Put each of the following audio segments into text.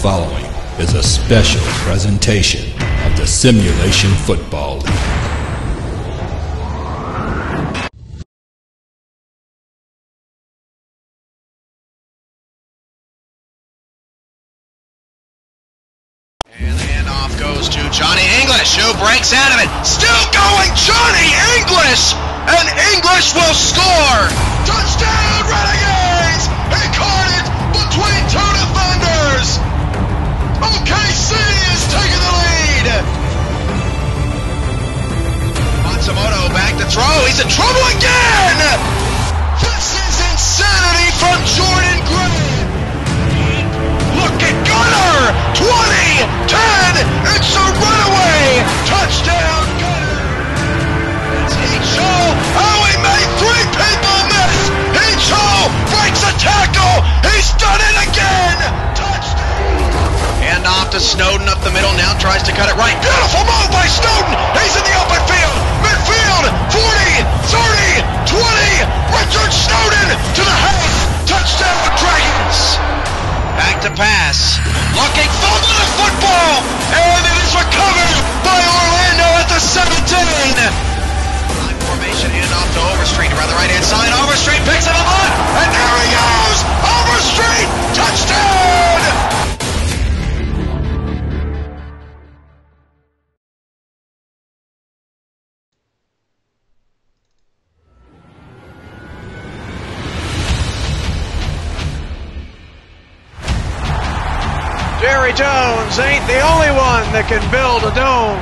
following is a special presentation of the Simulation Football League. And the handoff goes to Johnny English, who breaks out of it. Still going, Johnny English! And English will score! Touchdown, Renegades! He caught it between two defenders! OKC is taking the lead! Matsumoto back to throw. He's in trouble again! This is insanity from Jordan Gray! Look at Gunner! 20, 10, it's a runaway! Touchdown, Gunner! It's Hicho! Oh, he made three people miss! Hicho breaks a tackle! He's done it again! Touchdown! Hand off to Snowden up the middle, now tries to cut it right. Beautiful move by Snowden! He's in the open field! Midfield! 40, 30, 20! Richard Snowden to the half! Touchdown, Dragons! Back to pass. Looking, fumble the football! And it is recovered by Orlando at the 17! Line formation, handoff to Overstreet around the right-hand side. Overstreet picks it up on, and there he goes! Overstreet! Touchdown! Jerry Jones ain't the only one that can build a dome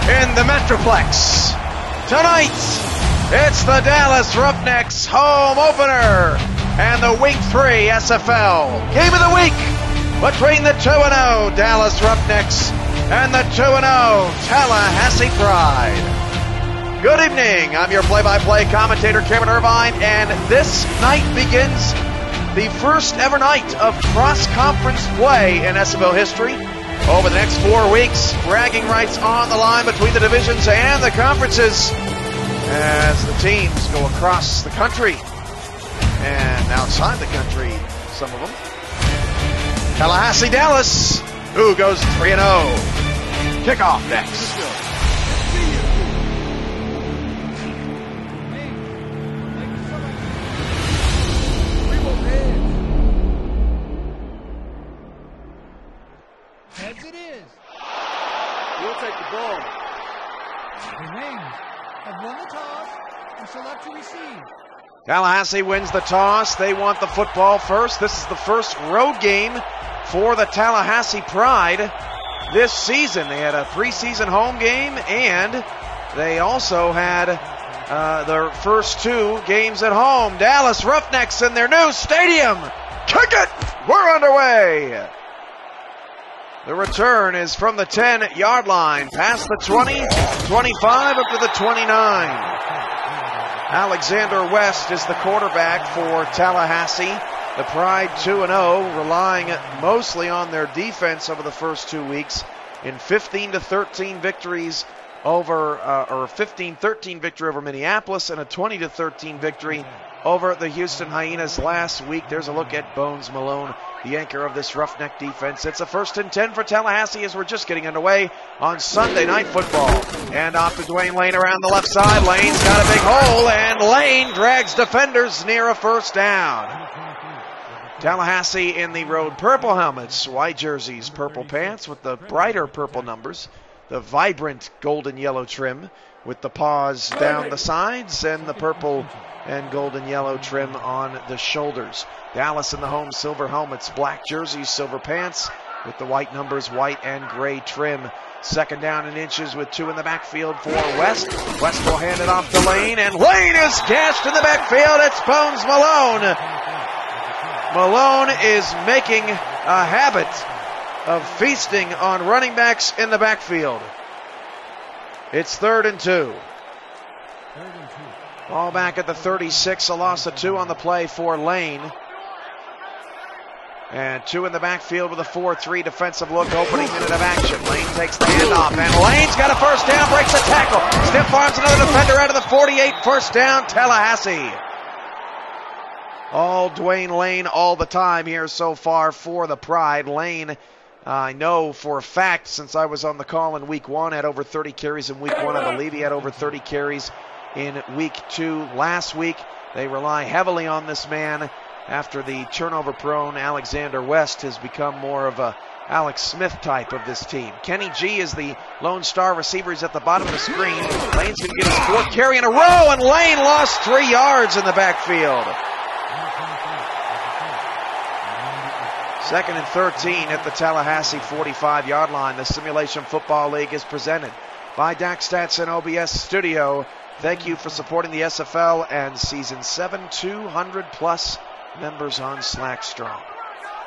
in the Metroplex. Tonight, it's the Dallas Roughnecks home opener and the Week 3 SFL Game of the Week between the 2-0 Dallas Roughnecks and the 2-0 Tallahassee Pride. Good evening, I'm your play-by-play commentator Kevin Irvine, and this night begins the first ever night of cross-conference play in SFL history. Over the next 4 weeks, bragging rights on the line between the divisions and the conferences as the teams go across the country and outside the country, some of them. Tallahassee, Dallas, who goes 3-0. Kickoff next. Heads it is. We'll take the ball. The Wings have won the toss and select to receive. Tallahassee wins the toss. They want the football first. This is the first road game for the Tallahassee Pride this season. They had a preseason home game, and they also had their first 2 games at home. Dallas Roughnecks in their new stadium. Kick it! We're underway. The return is from the 10-yard line, past the 20, 25, up to the 29. Alexander West is the quarterback for Tallahassee. The Pride 2-0, relying mostly on their defense over the first 2 weeks in 15-13 victories over, or 15-13 victory over Minneapolis and a 20-13 victory over the Houston Hyenas last week. There's a look at Bones Malone, the anchor of this Roughneck defense. It's a 1st and 10 for Tallahassee as we're just getting underway on Sunday Night Football. And off to Dwayne Lane around the left side. Lane's got a big hole, and Lane drags defenders near a first down. Tallahassee in the road purple helmets, white jerseys, purple pants with the brighter purple numbers, the vibrant golden yellow trim with the paws down the sides and the purple and golden yellow trim on the shoulders. Dallas in the home silver helmets, black jerseys, silver pants with the white numbers, white and gray trim. 2nd down and inches with 2 in the backfield for West. West will hand it off to Lane, and Lane is gashed in the backfield. It's Bones Malone. Malone is making a habit of feasting on running backs in the backfield. It's 3rd and 2. Ball back at the 36, a loss of 2 on the play for Lane. And 2 in the backfield with a 4-3 defensive look, opening minute of action. Lane takes the handoff, and Lane's got a first down, breaks a tackle. Stiff arms another defender out of the 48, first down, Tallahassee. All Dwayne Lane all the time here so far for the Pride. Lane, I know for a fact, since I was on the call in week 1, had over 30 carries in week 1. I believe he had over 30 carries in week 2 last week. They rely heavily on this man after the turnover-prone Alexander West has become more of a Alex Smith type of this team. Kenny G is the lone star receiver. He's at the bottom of the screen. Lane's going to get his 4th carry in a row, and Lane lost 3 yards in the backfield. 2nd and 13 at the Tallahassee 45-yard line. The Simulation Football League is presented by DAC Stats and OBS Studio. Thank you for supporting the SFL and Season 7, 200-plus members on Slack Strong.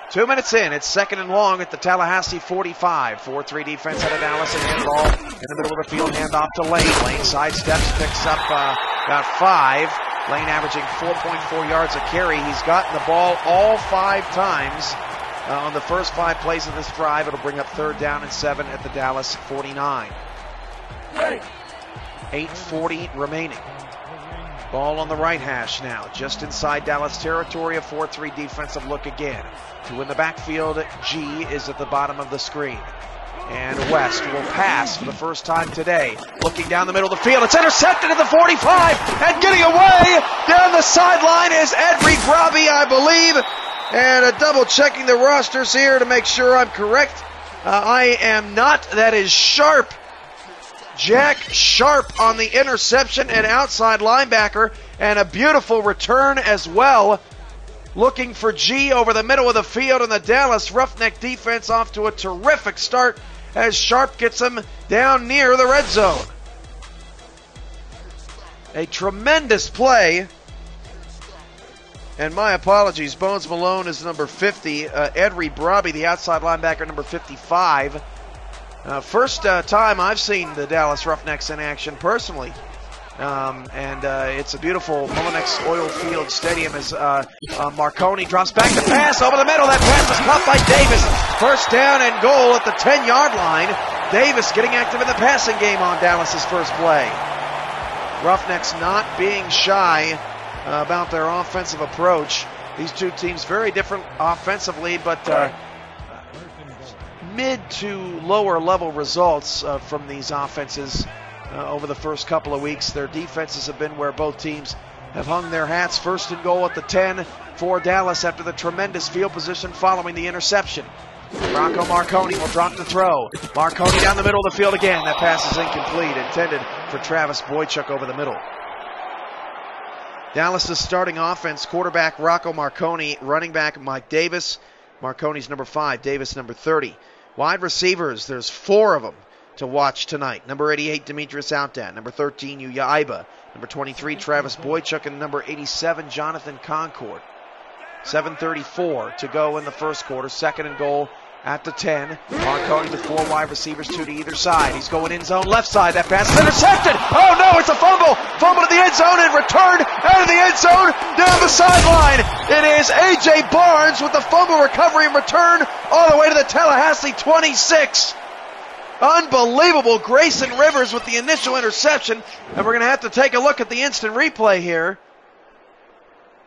2 minutes in, it's 2nd and long at the Tallahassee 45. 4-3 defense out of Dallas, and handball in the middle of the field, handoff to Lane. Lane sidesteps, picks up about 5. Lane averaging 4.4 yards a carry. He's gotten the ball all 5 times on the first 5 plays of this drive. It'll bring up 3rd down and 7 at the Dallas 49. 8:40 remaining. Ball on the right hash now, just inside Dallas territory. A 4-3 defensive look again. 2 in the backfield. G is at the bottom of the screen. And West will pass for the first time today. Looking down the middle of the field. It's intercepted at the 45. And getting away down the sideline is Edry Grobby, I believe. And double checking the rosters here to make sure I'm correct. I am not. That is Sharp. Jack Sharp on the interception, and outside linebacker, and a beautiful return as well. Looking for G over the middle of the field, and the Dallas Roughneck defense off to a terrific start as Sharp gets him down near the red zone. A tremendous play. And my apologies, Bones Malone is number 50. Edry Brobby, the outside linebacker, number 55. First time I've seen the Dallas Roughnecks in action personally. And it's a beautiful Mullinex Oil Field Stadium as Marconi drops back the pass over the middle. That pass was caught by Davis. First down and goal at the 10-yard line. Davis getting active in the passing game on Dallas's first play. Roughnecks not being shy about their offensive approach. These two teams very different offensively, but mid to lower level results from these offenses over the first couple of weeks. Their defenses have been where both teams have hung their hats. 1st and goal at the 10 for Dallas after the tremendous field position following the interception. Rocco Marconi will drop the throw. Marconi down the middle of the field again. That pass is incomplete, intended for Travis Boychuk over the middle. Dallas' starting offense, quarterback Rocco Marconi, running back Mike Davis. Marconi's number 5, Davis number 30. Wide receivers, there's 4 of them to watch tonight. Number 88, Demetrius Outdat. Number 13, Yuya Iba. Number 23, Travis Boychuk. And number 87, Jonathan Concord. 7:34 to go in the first quarter. 2nd and goal at the 10. Marconi with 4 wide receivers, 2 to either side. He's going in zone left side. That pass is intercepted. Oh no, it's a fumble. Fumble to the end zone and returned out of the end zone down the sideline. It is A.J. Barnes with the fumble recovery and return all the way to the Tallahassee 26. Unbelievable. Grayson Rivers with the initial interception. And we're going to have to take a look at the instant replay here.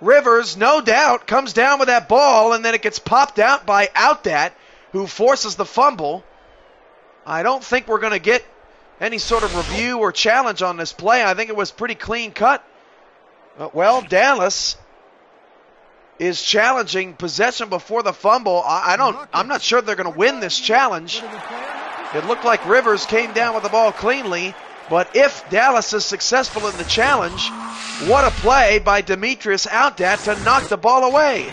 Rivers, no doubt, comes down with that ball, and then it gets popped out by Outdat, who forces the fumble. I don't think we're going to get any sort of review or challenge on this play. I think it was pretty clean cut. Well, Dallas is challenging possession before the fumble. I'm not sure they're going to win this challenge. It looked like Rivers came down with the ball cleanly, but if Dallas is successful in the challenge, what a play by Demetrius Outdat to knock the ball away.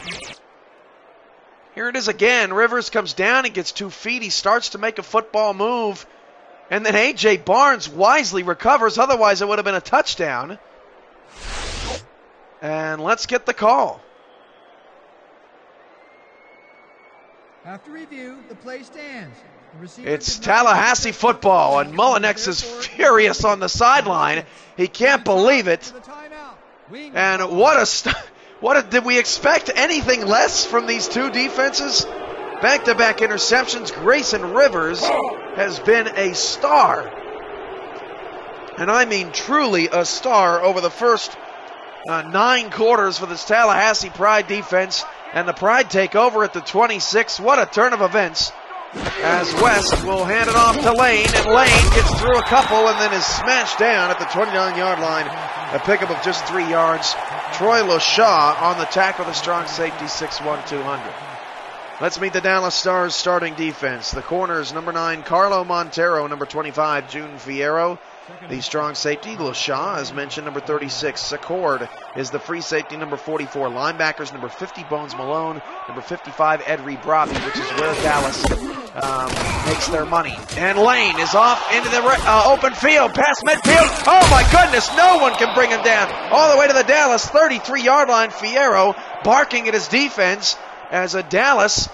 Here it is again. Rivers comes down, he gets 2 feet, he starts to make a football move, and then A.J. Barnes wisely recovers, otherwise it would have been a touchdown. And let's get the call. After review, the play stands. It's Tallahassee football, and Mullinex is furious on the sideline. He can't believe it. And did we expect anything less from these two defenses? Back-to-back interceptions. Grayson Rivers has been a star. And I mean truly a star over the first 9 quarters for this Tallahassee Pride defense, and the Pride take over at the 26. What a turn of events, as West will hand it off to Lane, and Lane gets through a couple and then is smashed down at the 29-yard line. A pickup of just 3 yards. Troy LaShaw on the tackle, the strong safety, 6'1", 200. Let's meet the Dallas Stars starting defense. The corners, number 9, Carlo Montero, number 25, June Fierro. The strong safety, LaShaw, as mentioned, number 36. Secord is the free safety, number 44. Linebackers, number 50, Bones Malone. Number 55, Ed Rebrabi, which is where Dallas makes their money. And Lane is off into the open field, past midfield. Oh, my goodness, no one can bring him down. All the way to the Dallas 33-yard line. Fierro barking at his defense as a Dallas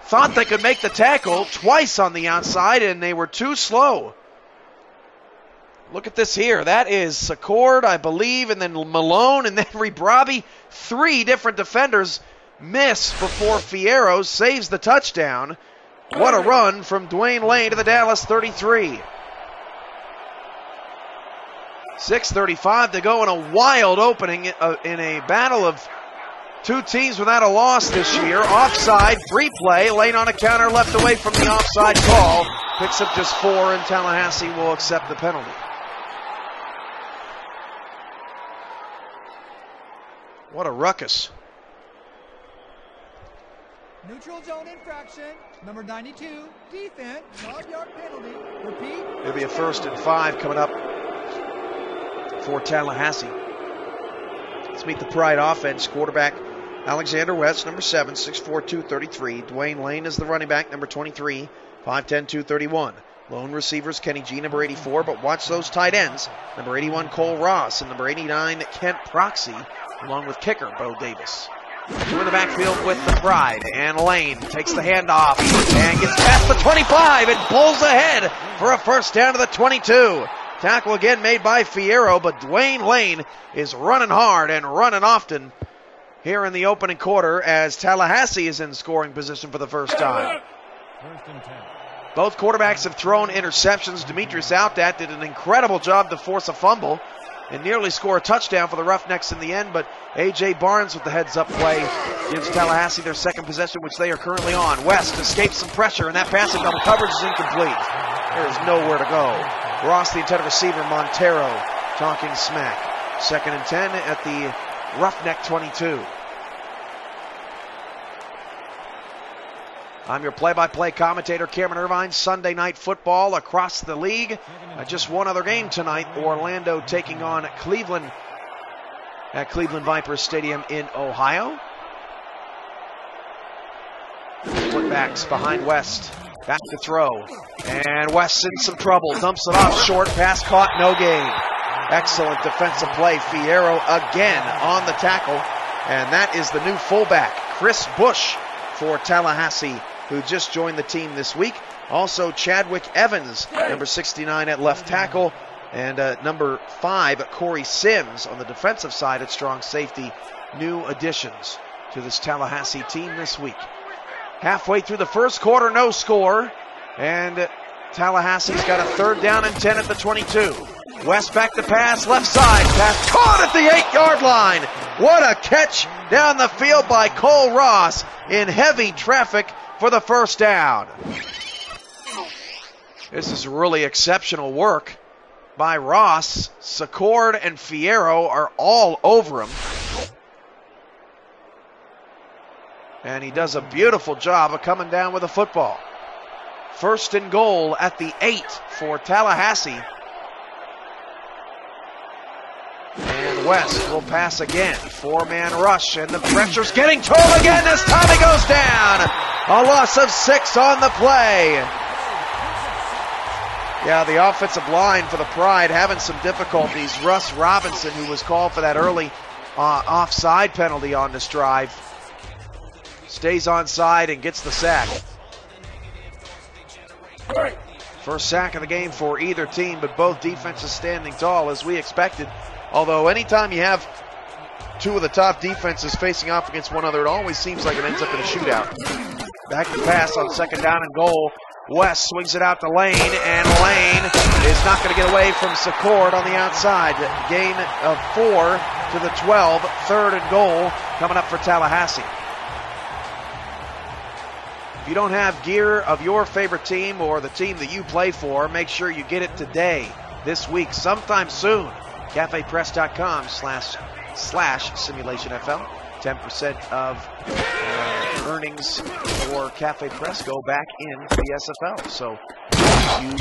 thought they could make the tackle twice on the outside, and they were too slow. Look at this here. That is Secord, I believe, and then Malone, and then Rebrabi. 3 different defenders miss before Fierro saves the touchdown. What a run from Dwayne Lane to the Dallas 33. 6:35 to go in a wild opening in a battle of 2 teams without a loss this year. Offside, free play. Lane on a counter, left away from the offside call. Picks up just 4, and Tallahassee will accept the penalty. What a ruckus. Neutral zone infraction. Number 92, defense, 5-yard penalty. Repeat. It'll be a 1st and 5 coming up for Tallahassee. Let's meet the Pride offense. Quarterback Alexander West, number 7, 6'4", 233. Dwayne Lane is the running back, number 23, 5'10", 231. Lone receivers, Kenny G, number 84, but watch those tight ends. Number 81, Cole Ross, and number 89, Kent Proxy, along with kicker, Bo Davis. 2 in the backfield with the Pride, and Lane takes the handoff and gets past the 25 and pulls ahead for a 1st down to the 22. Tackle again made by Fierro, but Dwayne Lane is running hard and running often here in the opening quarter as Tallahassee is in scoring position for the first time. 1st and 10. Both quarterbacks have thrown interceptions. Demetrius Outdat did an incredible job to force a fumble and nearly score a touchdown for the Roughnecks in the end, but A.J. Barnes with the heads-up play gives Tallahassee their 2nd possession, which they are currently on. West escapes some pressure, and that passing double coverage is incomplete. There is nowhere to go. Ross, the intended receiver, Montero talking smack. 2nd and 10 at the Roughneck 22. I'm your play-by-play commentator, Cameron Irvine. Sunday night football across the league. Just one other game tonight. Orlando taking on Cleveland at Cleveland Vipers Stadium in Ohio. Footbacks behind West. Back to throw. And West's in some trouble. Dumps it off short. Pass caught. No gain. Excellent defensive play. Fierro again on the tackle. And that is the new fullback, Chris Bush, for Tallahassee, who just joined the team this week. Also Chadwick Evans, number 69 at left tackle, and number 5, Corey Sims on the defensive side at strong safety. New additions to this Tallahassee team this week. Halfway through the first quarter, no score, and Tallahassee's got a 3rd down and 10 at the 22. West back to pass, left side, pass caught at the 8-yard line. What a catch down the field by Cole Ross in heavy traffic for the 1st down. This is really exceptional work by Ross. Secord and Fierro are all over him. And he does a beautiful job of coming down with a football. 1st and goal at the 8 for Tallahassee. And West will pass again. 4-man rush, and the pressure's getting to him again. This time he goes down. A loss of 6 on the play. Yeah, the offensive line for the Pride having some difficulties. Russ Robinson, who was called for that early offside penalty on this drive, stays onside and gets the sack. First sack of the game for either team, but both defenses standing tall as we expected. Although anytime you have 2 of the top defenses facing off against one another, it always seems like it ends up in a shootout. Back to pass on 2nd down and goal. West swings it out to Lane, and Lane is not going to get away from Secord on the outside. Gain of 4 to the 12, 3rd and goal coming up for Tallahassee. If you don't have gear of your favorite team or the team that you play for, make sure you get it today, this week, sometime soon. CafePress.com/SimulationFL. 10% of earnings for Cafe Press go back into the SFL. So you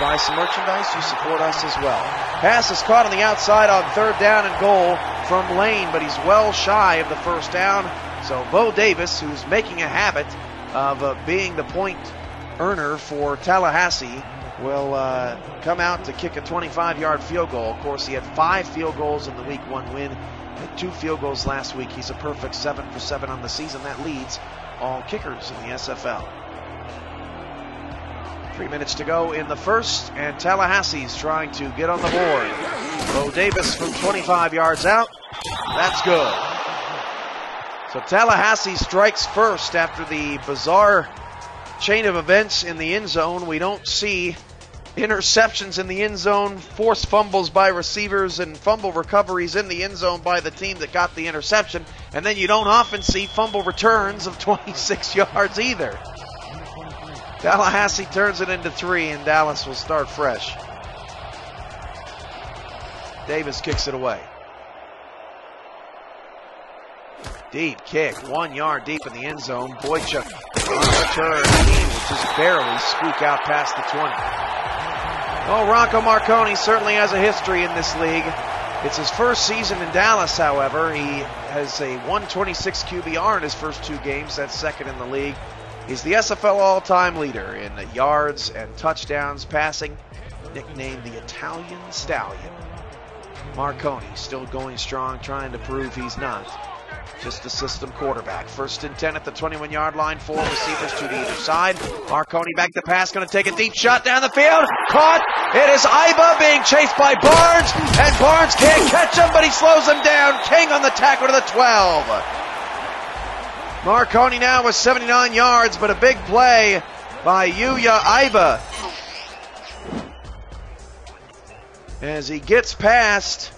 buy some merchandise, you support us as well. Pass is caught on the outside on 3rd down and goal from Lane, but he's well shy of the 1st down. So Bo Davis, who's making a habit of being the point earner for Tallahassee, will come out to kick a 25-yard field goal. Of course, he had 5 field goals in the Week 1 win. 2 field goals last week. He's a perfect 7 for 7 on the season. That leads all kickers in the SFL. 3 minutes to go in the first, and Tallahassee's trying to get on the board. Bo Davis from 25 yards out. That's good. So Tallahassee strikes first after the bizarre chain of events in the end zone. We don't see interceptions in the end zone, forced fumbles by receivers, and fumble recoveries in the end zone by the team that got the interception. And then you don't often see fumble returns of 26 yards either. Tallahassee turns it into 3, and Dallas will start fresh. Davis kicks it away. Deep kick, 1 yard deep in the end zone. Boychuk on return. He will just barely squeak out past the 20. Well, Rocco Marconi certainly has a history in this league. It's his first season in Dallas, however. He has a 126 QBR in his first 2 games. That's 2nd in the league. He's the SFL all-time leader in yards and touchdowns passing, nicknamed the Italian Stallion. Marconi still going strong, trying to prove he's not just a system quarterback. 1st and 10 at the 21-yard line. 4 receivers, 2 to either side. Marconi back to pass, going to take a deep shot down the field. Caught. It is Iba being chased by Barnes, and Barnes can't catch him, but he slows him down. King on the tackle to the 12. Marconi now with 79 yards, but a big play by Yuya Iba as he gets past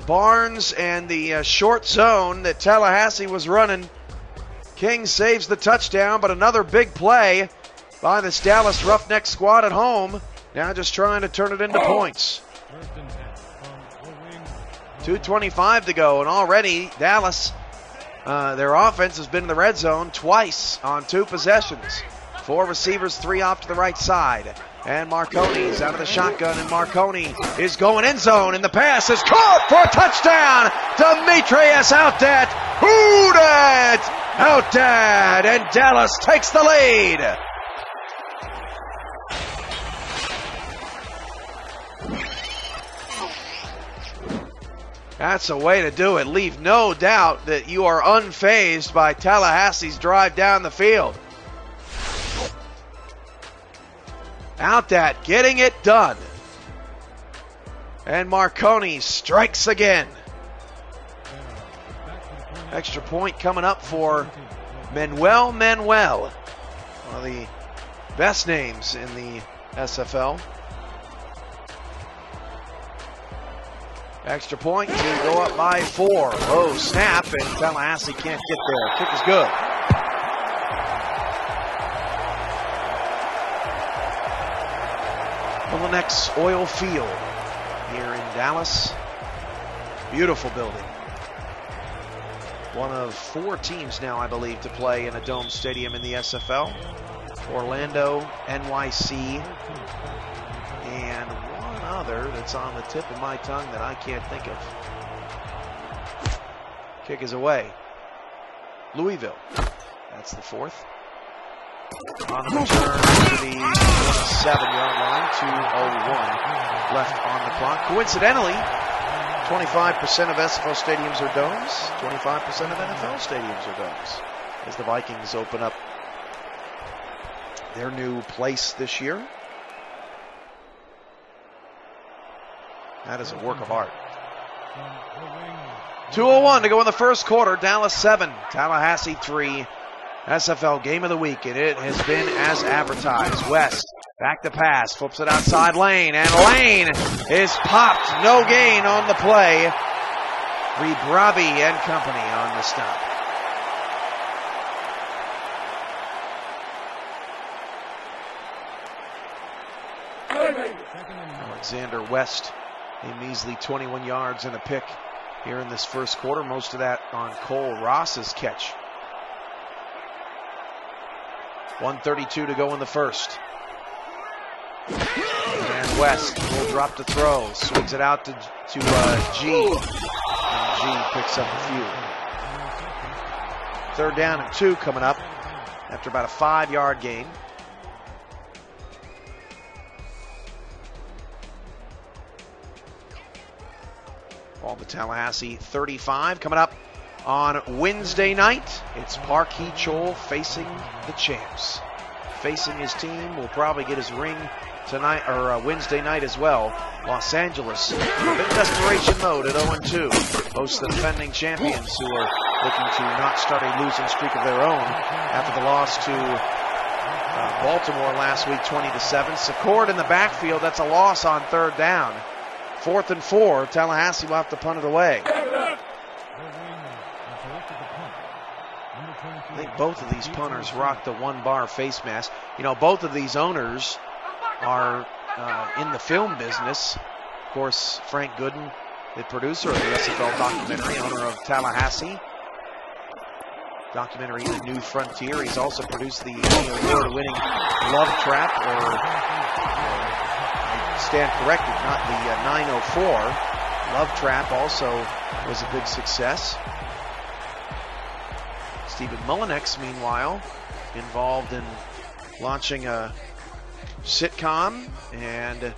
Barnes and the short zone that Tallahassee was running. King saves the touchdown, but another big play by this Dallas Roughneck squad at home. Now just trying to turn it into points. 2:25 to go, and already Dallas, their offense has been in the red zone twice on 2 possessions. 4 receivers, 3 off to the right side. And Marconi's out of the shotgun, and Marconi is going end zone, and the pass is caught for a touchdown. Demetrius Outdat, Outdat, and Dallas takes the lead. That's a way to do it. Leave no doubt that you are unfazed by Tallahassee's drive down the field. Outdat getting it done. And Marconi strikes again. Extra point coming up for Manuel. One of the best names in the SFL. Extra point to go up by 4. Oh, snap, and Tallahassee can't get there. Kick is good. Next Oil Field here in Dallas. Beautiful building. One of 4 teams now, I believe, to play in a dome stadium in the SFL. Orlando, NYC, and one other that's on the tip of my tongue that I can't think of. Kick is away. Louisville. That's the 4th. On the return to the 7-yard line, 2:01 left on the clock. Coincidentally, 25% of SFL stadiums are domes, 25% of NFL stadiums are domes, as the Vikings open up their new place this year. That is a work of art. 2:01 to go in the first quarter. Dallas 7, Tallahassee 3. SFL Game of the Week, and it has been as advertised. West, back to pass, flips it outside Lane, and Lane is popped. No gain on the play. Rebrabi and company on the stop. Alexander West, a measly 21 yards and a pick here in this first quarter. Most of that on Cole Ross's catch. 1:32 to go in the first. And West will drop to throw. Swings it out to G. And G picks up a few. 3rd down and 2 coming up after about a 5-yard gain. Ball to Tallahassee 35 coming up on Wednesday night. It's Park Hee-Chol facing the champs. Facing his team, will probably get his ring tonight or Wednesday night as well. Los Angeles in a bit of desperation mode at 0-2. Hosts the defending champions who are looking to not start a losing streak of their own after the loss to Baltimore last week, 20-7. Secord in the backfield. That's a loss on 3rd down. 4th and 4. Tallahassee will have to punt it away. I think both of these punters rock the 1-bar face mask. You know, both of these owners are in the film business. Of course, Frank Gooden, the producer of the SFL documentary, owner of Tallahassee. Documentary The New Frontier. He's also produced the award-winning Love Trap, or stand corrected, not the 904. Love Trap also was a big success. Stephen Mullinex, meanwhile, involved in launching a sitcom and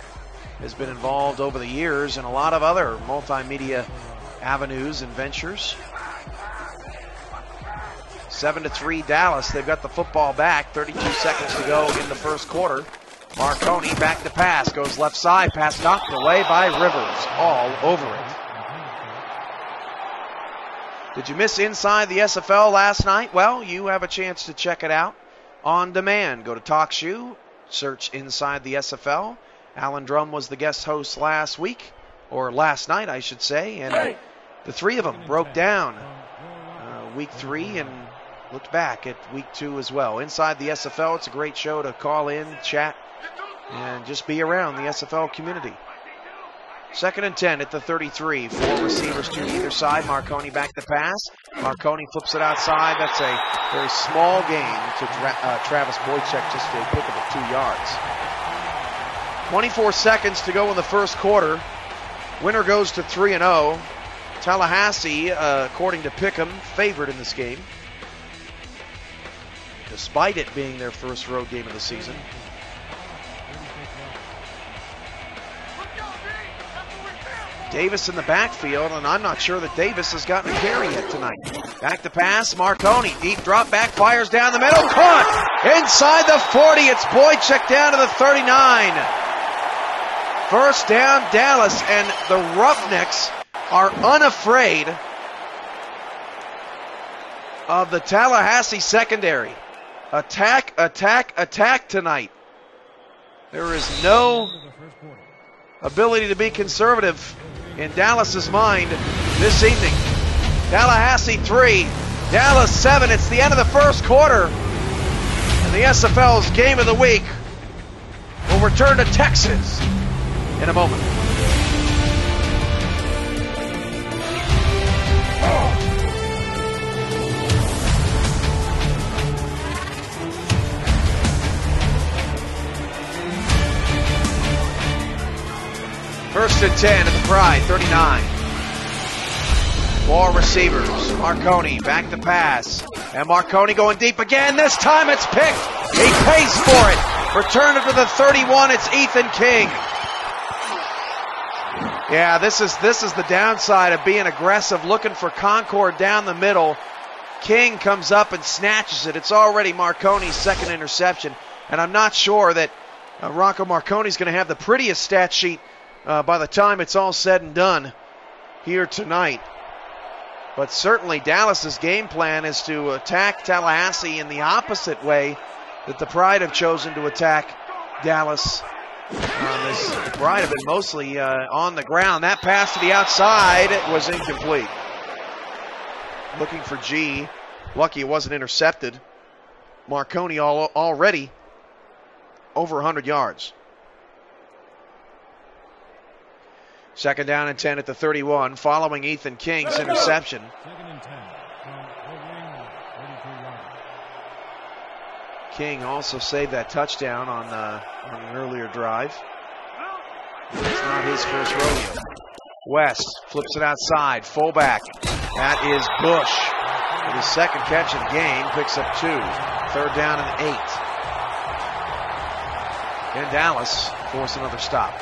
has been involved over the years in a lot of other multimedia avenues and ventures. 7-3 Dallas. They've got the football back. 32 seconds to go in the first quarter. Marconi back to pass. Goes left side. Pass knocked away by Rivers. All over it. Did you miss Inside the SFL last night? Well, you have a chance to check it out on demand. Go to TalkShoe, search Inside the SFL. Alan Drum was the guest host last week, or last night, I should say, and the three of them broke down week 3 and looked back at week 2 as well. Inside the SFL, it's a great show to call in, chat, and just be around the SFL community. 2nd and 10 at the 33. 4 receivers to either side. Marconi back to pass. Marconi flips it outside. That's a very small gain to Travis Boychuk, just a pick of 2 yards. 24 seconds to go in the first quarter. Winner goes to 3-0. Tallahassee, according to Pick'em, favored in this game, despite it being their first road game of the season. Davis in the backfield, and I'm not sure that Davis has gotten a carry yet tonight. Back to pass, Marconi, deep drop back, fires down the middle, caught! Inside the 40, it's Boychuk down to the 39. First down, Dallas, and the Roughnecks are unafraid of the Tallahassee secondary. Attack, attack, attack tonight. There is no ability to be conservative in Dallas's mind this evening. Tallahassee 3, Dallas 7. It's the end of the first quarter. And the SFL's Game of the Week will return to Texas in a moment. First and 10 at the Pride, 39. 4 receivers. Marconi back to pass. And Marconi going deep again. This time it's picked. He pays for it. Return it to the 31. It's Ethan King. Yeah, this is the downside of being aggressive, looking for Concord down the middle. King comes up and snatches it. It's already Marconi's second interception. And I'm not sure that Rocco Marconi's going to have the prettiest stat sheet by the time it's all said and done here tonight. But certainly Dallas's game plan is to attack Tallahassee in the opposite way that the Pride have chosen to attack Dallas. The Pride have been mostly on the ground. That pass to the outside was incomplete. Looking for G. Lucky it wasn't intercepted. Marconi already over 100 yards. Second down and 10 at the 31, following Ethan King's interception. Second and 10 from the 32-yard. King also saved that touchdown on an earlier drive. It's not his first rodeo. West flips it outside, fullback. That is Bush. With his second catch of the game, picks up 2. Third down and 8. And Dallas force another stop.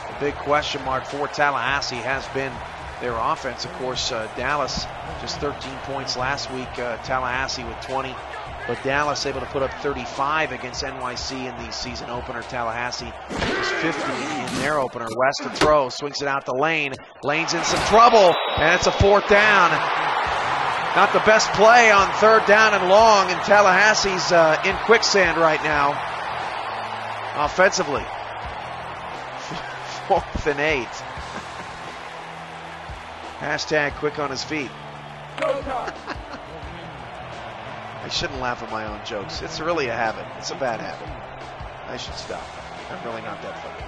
The big question mark for Tallahassee has been their offense. Of course, Dallas just 13 points last week. Tallahassee with 20. But Dallas able to put up 35 against NYC in the season opener. Tallahassee was 50 in their opener. West to throw, swings it out to Lane. Lane's in some trouble, and it's a 4th down. Not the best play on 3rd down and long, and Tallahassee's in quicksand right now. Offensively. 4th and 8. Hashtag quick on his feet. I shouldn't laugh at my own jokes. It's really a habit. It's a bad habit. I should stop. I'm really not that funny.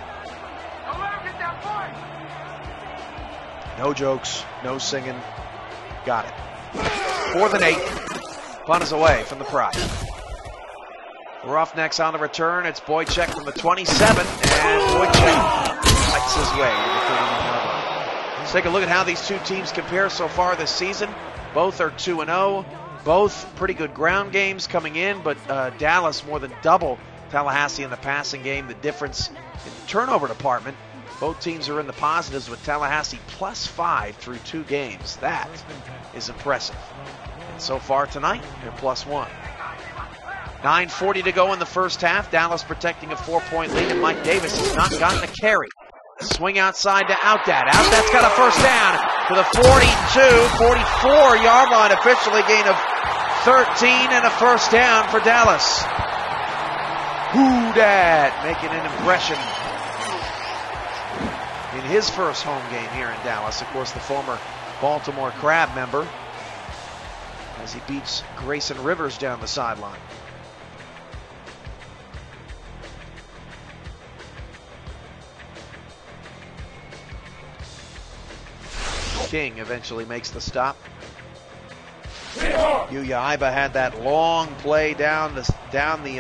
No jokes, no singing. Got it. 4th and 8. Punt is away from the Pride. Roughnecks on the return. It's Boychuk from the 27, and Boychuk fights his way to the 31-yard line. Let's take a look at how these two teams compare so far this season. Both are 2-0. Both pretty good ground games coming in, but Dallas more than double Tallahassee in the passing game. The difference in the turnover department, both teams are in the positives with Tallahassee +5 through 2 games. That is impressive. And so far tonight, they're +1. 9:40 to go in the first half. Dallas protecting a 4-point lead, and Mike Davis has not gotten a carry. Swing outside to Outdat. Outdat's got a first down to the 44-yard line. Officially gain of 13 and a first down for Dallas. Who dat making an impression in his first home game here in Dallas. Of course, the former Baltimore Crab member as he beats Grayson Rivers down the sideline. King eventually makes the stop. Uyaiba had that long play down the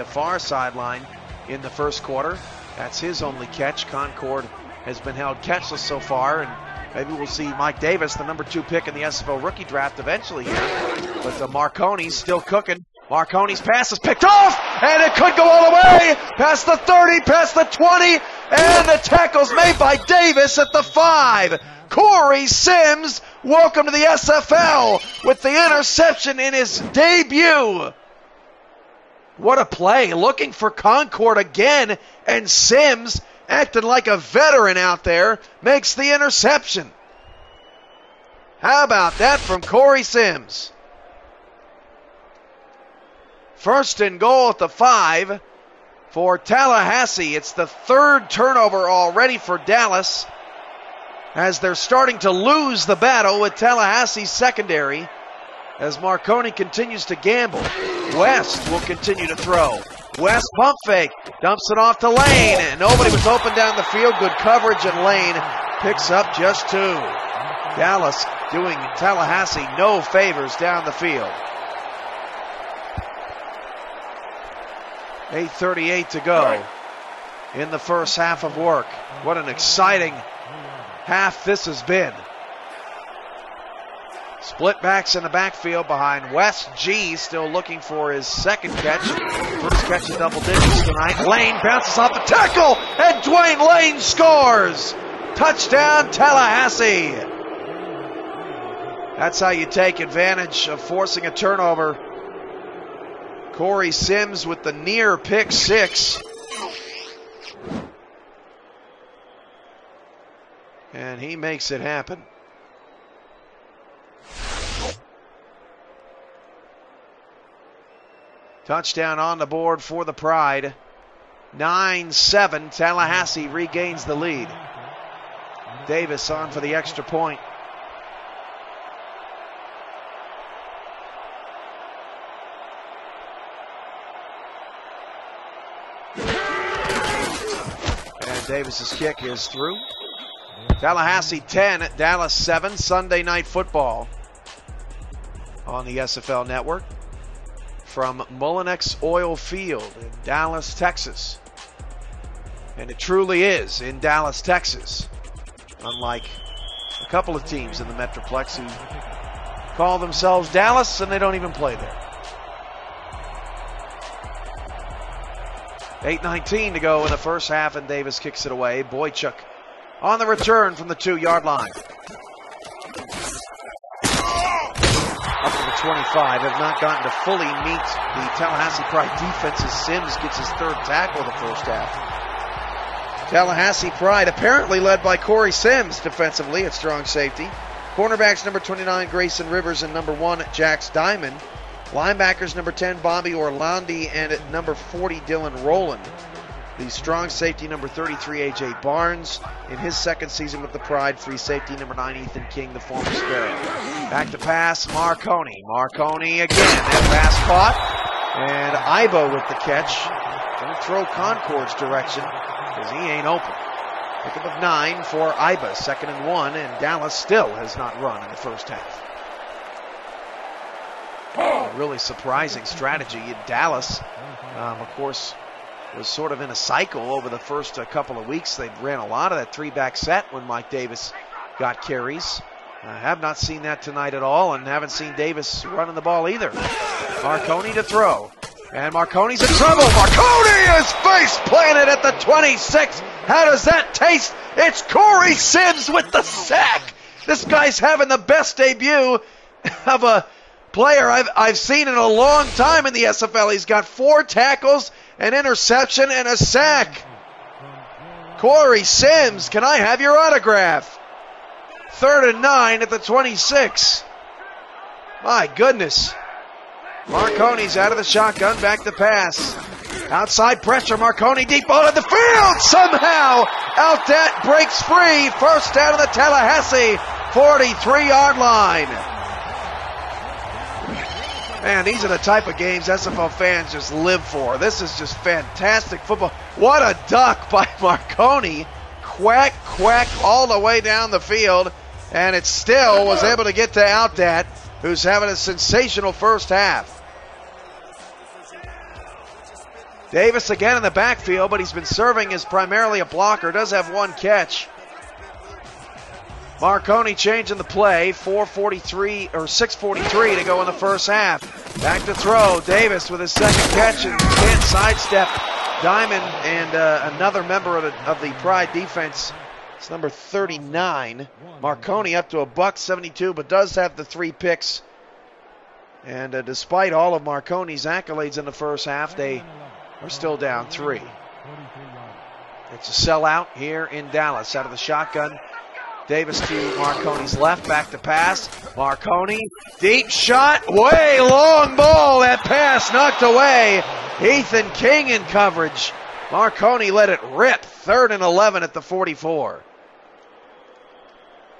far sideline in the first quarter. That's his only catch. Concord has been held catchless so far, and maybe we'll see Mike Davis, the number 2 pick in the SFL rookie draft, eventually here. But the Marconi's still cooking. Marconi's pass is picked off, and it could go all the way past the 30, past the 20, and the tackle's made by Davis at the 5. Corey Sims, welcome to the SFL with the interception in his debut. What a play. Looking for Concord again, and Sims, acting like a veteran out there, makes the interception. How about that from Corey Sims? First and goal at the 5 for Tallahassee. It's the 3rd turnover already for Dallas, as they're starting to lose the battle with Tallahassee's secondary as Marconi continues to gamble. West will continue to throw. West pump fake, dumps it off to Lane, and nobody was open down the field. Good coverage, and Lane picks up just 2. Dallas doing Tallahassee no favors down the field. 8:38 to go in the first half of work. What an exciting half this has been. Split backs in the backfield behind West. G still looking for his second catch. First catch of double digits tonight. Lane bounces off the tackle, and Dwayne Lane scores. Touchdown, Tallahassee. That's how you take advantage of forcing a turnover. Corey Sims with the near pick 6. And he makes it happen. Touchdown on the board for the Pride. 9-7. Tallahassee regains the lead. Davis on for the extra point. And Davis's kick is through. Tallahassee 10, Dallas 7. Sunday Night Football on the SFL Network from Mullinex Oil Field in Dallas, Texas. And it truly is in Dallas, Texas. Unlike a couple of teams in the Metroplex who call themselves Dallas and they don't even play there. 8:19 to go in the first half, and Davis kicks it away. Boychuk on the return from the 2-yard line. Up to the 25. Have not gotten to fully meet the Tallahassee Pride defense as Sims gets his 3rd tackle of the first half. Tallahassee Pride apparently led by Corey Sims defensively at strong safety. Cornerbacks number 29 Grayson Rivers and number 1 Jax Diamond. Linebackers number 10 Bobby Orlandi and at number 40 Dylan Rowland. The strong safety number 33 A.J. Barnes. In his 2nd season with the Pride, free safety number 9 Ethan King, the former Sparrow. Back to pass, Marconi. Marconi again, that pass caught. And Ibo with the catch. Don't throw Concord's direction because he ain't open. Pickup of 9 for Iba, 2nd and 1, and Dallas still has not run in the first half. A really surprising strategy. Dallas, of course, was sort of in a cycle over the first couple of weeks. They ran a lot of that 3-back set when Mike Davis got carries. I have not seen that tonight at all, and haven't seen Davis running the ball either. Marconi to throw. And Marconi's in trouble. Marconi is face planted at the 26. How does that taste? It's Corey Sims with the sack. This guy's having the best debut of a player I've seen in a long time in the SFL. He's got 4 tackles, an interception, and a sack. Corey Sims, can I have your autograph? 3rd and 9 at the 26. My goodness. Marconi's out of the shotgun, back to pass. Outside pressure, Marconi deep ball in the field. Somehow, Altat breaks free. First down on the Tallahassee 43-yard line. Man, these are the type of games SFL fans just live for. This is just fantastic football. What a duck by Marconi. Quack, quack, all the way down the field. And it still was able to get to Altat, who's having a sensational first half. Davis again in the backfield, but he's been serving as primarily a blocker. Does have 1 catch. Marconi changing the play. 6:43 to go in the first half. Back to throw. Davis with his 2nd catch and can't sidestep Diamond and another member of the Pride defense. It's number 39. Marconi up to a $172, but does have the 3 picks. And despite all of Marconi's accolades in the first half, they are still down 3. It's a sellout here in Dallas out of the shotgun. Davis to Marconi's left, back to pass. Marconi, deep shot, way long ball. That pass knocked away. Ethan King in coverage. Marconi let it rip. 3rd and 11 at the 44.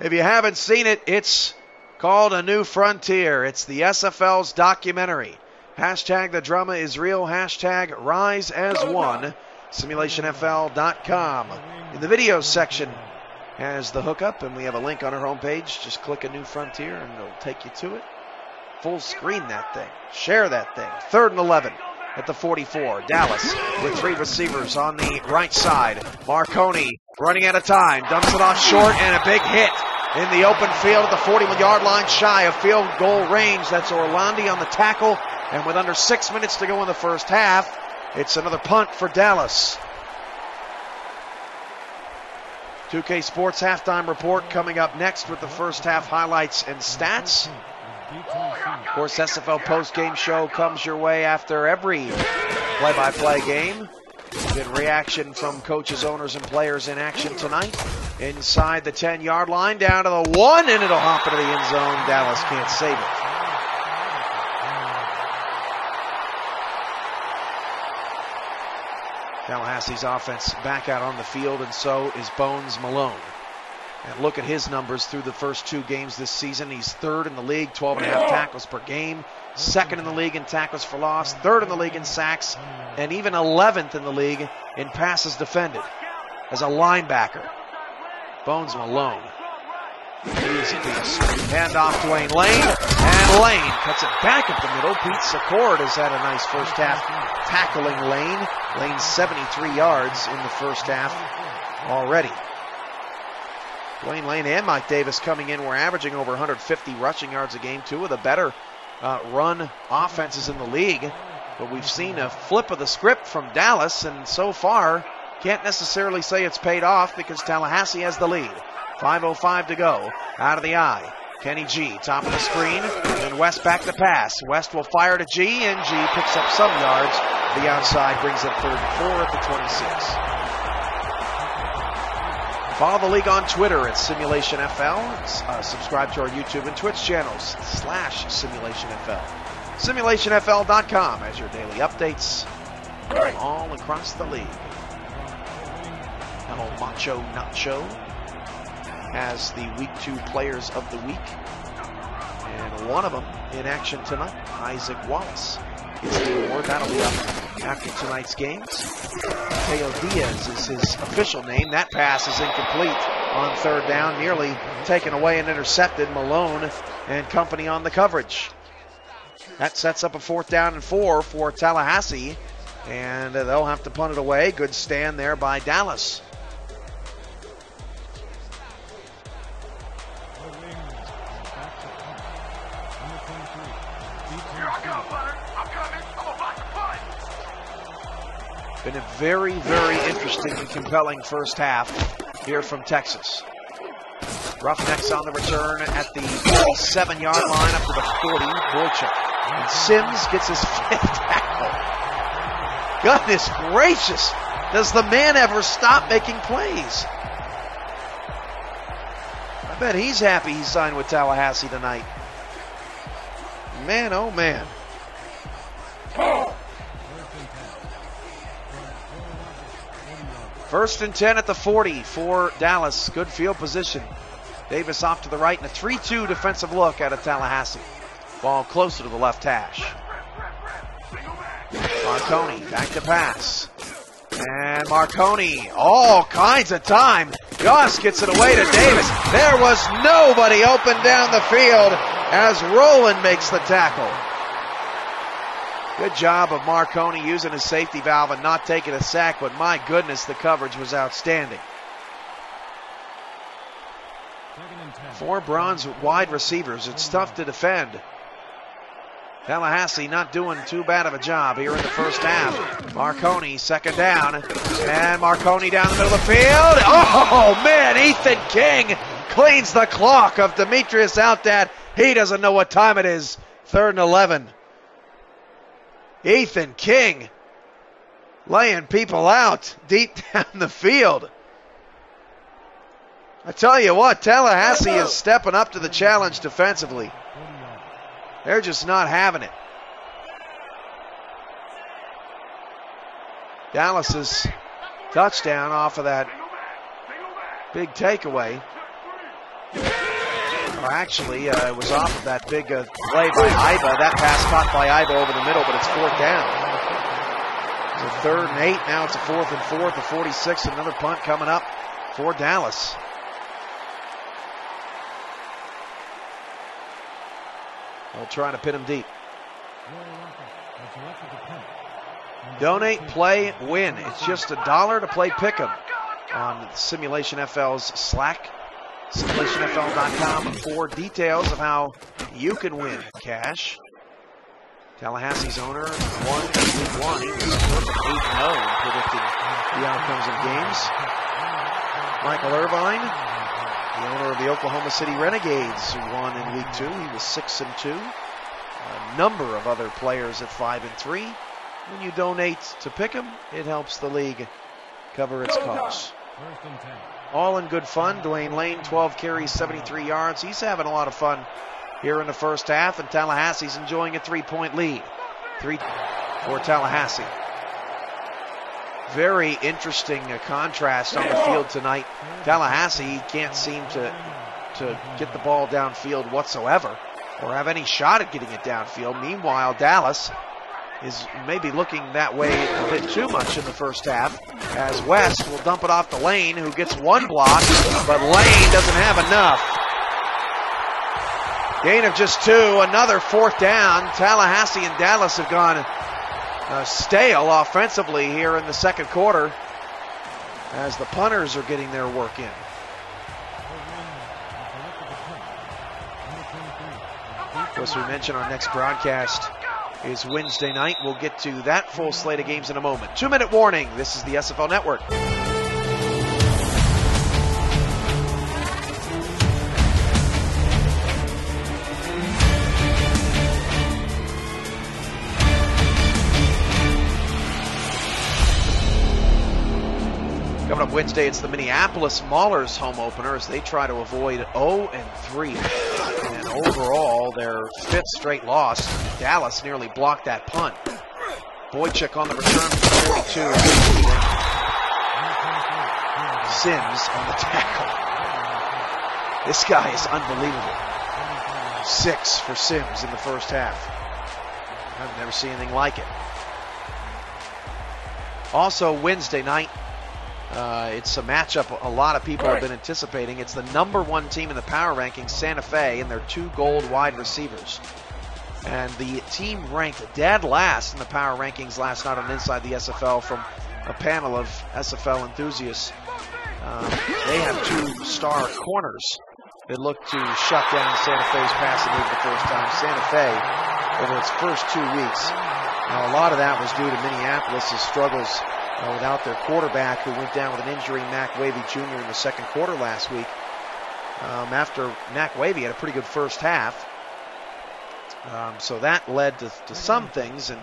If you haven't seen it, it's called A New Frontier. It's the SFL's documentary. Hashtag the drama is real. Hashtag rise as one. SimulationFL.com. In the video section has the hookup, and we have a link on our homepage. Just click A New Frontier, and it'll take you to it. Full screen that thing. Share that thing. 3rd and 11 at the 44. Dallas with 3 receivers on the right side. Marconi running out of time. Dumps it off short, and a big hit in the open field at the 40-yard line, shy of field goal range. That's Orlandi on the tackle. And with under 6 minutes to go in the first half, it's another punt for Dallas. 2K Sports halftime report coming up next with the first half highlights and stats. Of course, SFL post-game show comes your way after every play-by-play game. Good reaction from coaches, owners, and players in action tonight. Inside the 10-yard line, down to the 1, and it'll hop into the end zone. Dallas can't save it. Tallahassee's offense back out on the field, and so is Bones Malone. And look at his numbers through the first 2 games this season. He's 3rd in the league, 12.5 tackles per game, 2nd in the league in tackles for loss, 3rd in the league in sacks, and even 11th in the league in passes defended as a linebacker. Bones Malone. Easy piece. Handoff to Lane. And Lane cuts it back up the middle. Pete Secord has had a nice first half tackling Lane. Lane's 73 yards in the first half already. Dwayne Lane and Mike Davis coming in. We're averaging over 150 rushing yards a game. 2 of the better run offenses in the league. But we've seen a flip of the script from Dallas, and so far can't necessarily say it's paid off because Tallahassee has the lead. 5:05 to go. Out of the eye. Kenny G, top of the screen. And West back to pass. West will fire to G, and G picks up some yards. The outside brings up 3rd and 4 at the 26. Follow the league on Twitter at SimulationFL. Subscribe to our YouTube and Twitch channels /SimulationFL. SimulationFL.com has your daily updates all across the league. El Macho Nacho has the Week 2 Players of the Week. And one of them in action tonight, Isaac Wallace, gets the award. That'll be up after tonight's games. Teo Diaz is his official name. That pass is incomplete on 3rd down, nearly taken away and intercepted. Malone and company on the coverage. That sets up a 4th down and 4 for Tallahassee, and they'll have to punt it away. Good stand there by Dallas. Been a very, very interesting and compelling first half here from Texas. Roughnecks on the return at the 47-yard line up to the 40. Boychuk. And Sims gets his 5th tackle. Goodness gracious. Does the man ever stop making plays? I bet he's happy he signed with Tallahassee tonight. Man, oh man. First and 10 at the 40 for Dallas. Good field position. Davis off to the right and a 3-2 defensive look out of Tallahassee. Ball closer to the left hash. Marconi back to pass. And Marconi, all kinds of time. Goss gets it away to Davis. There was nobody open down the field as Rowland makes the tackle. Good job of Marconi using his safety valve and not taking a sack, but my goodness, the coverage was outstanding. 4 bronze wide receivers. It's tough to defend. Tallahassee not doing too bad of a job here in the first half. Marconi, 2nd down. And Marconi down the middle of the field. Oh, man, Ethan King cleans the clock of Demetrius Outdat. He doesn't know what time it is. 3rd and 11. Ethan King laying people out deep down the field. I tell you what, Tallahassee is stepping up to the challenge defensively. They're just not having it. Dallas's touchdown off of that big takeaway. Or actually, it was off of that big play by Iba. That pass caught by Iba over the middle, but it's 4th down. It's a 3rd and 8. Now it's a 4th and 4 at the 46. Another punt coming up for Dallas. They'll try to pin him deep. Donate, play, win. It's just $1 to play Pick'em on Simulation FL's Slack. SimulationFL.com for details of how you can win cash. Tallahassee's owner won week 1. He was perfect 8-0 in predicting the outcomes of games. Michael Irvine, the owner of the Oklahoma City Renegades, who won in week 2. He was 6-2. A number of other players at 5-3. When you donate to Pick'em, it helps the league cover its costs. All in good fun. Dwayne Lane, 12 carries, 73 yards. He's having a lot of fun here in the first half, and Tallahassee's enjoying a 3-point lead. 3 for Tallahassee. very interesting contrast on the field tonight. Tallahassee can't seem to get the ball downfield whatsoever or have any shot at getting it downfield. Meanwhile, Dallas is maybe looking that way a bit too much in the first half, as West will dump it off to Lane, who gets one block, but Lane doesn't have enough. Gain of just 2, another 4th down. Tallahassee and Dallas have gone stale offensively here in the second quarter as the punters are getting their work in. Of course, we mentioned our next broadcast is Wednesday night. We'll get to that full slate of games in a moment. 2-minute warning. This is the SFL Network. Coming up Wednesday, it's the Minneapolis Maulers home opener as they try to avoid 0-3. And overall, their 5th straight loss. Dallas nearly blocked that punt. Boychuk on the return for 42. Sims on the tackle. This guy is unbelievable. 6 for Sims in the first half. I've never seen anything like it. Also Wednesday night, it's a matchup a lot of people have been anticipating. It's the #1 team in the power rankings, Santa Fe, and their 2 gold wide receivers. And the team ranked dead last in the power rankings last night on Inside the SFL from a panel of SFL enthusiasts. They have 2 star corners that look to shut down Santa Fe's passing game the first time. Santa Fe, over its first 2 weeks, now a lot of that was due to Minneapolis' struggles without their quarterback, who went down with an injury, Mac Wavy Jr., in the second quarter last week. After Mac Wavy had a pretty good first half. So that led to some things, and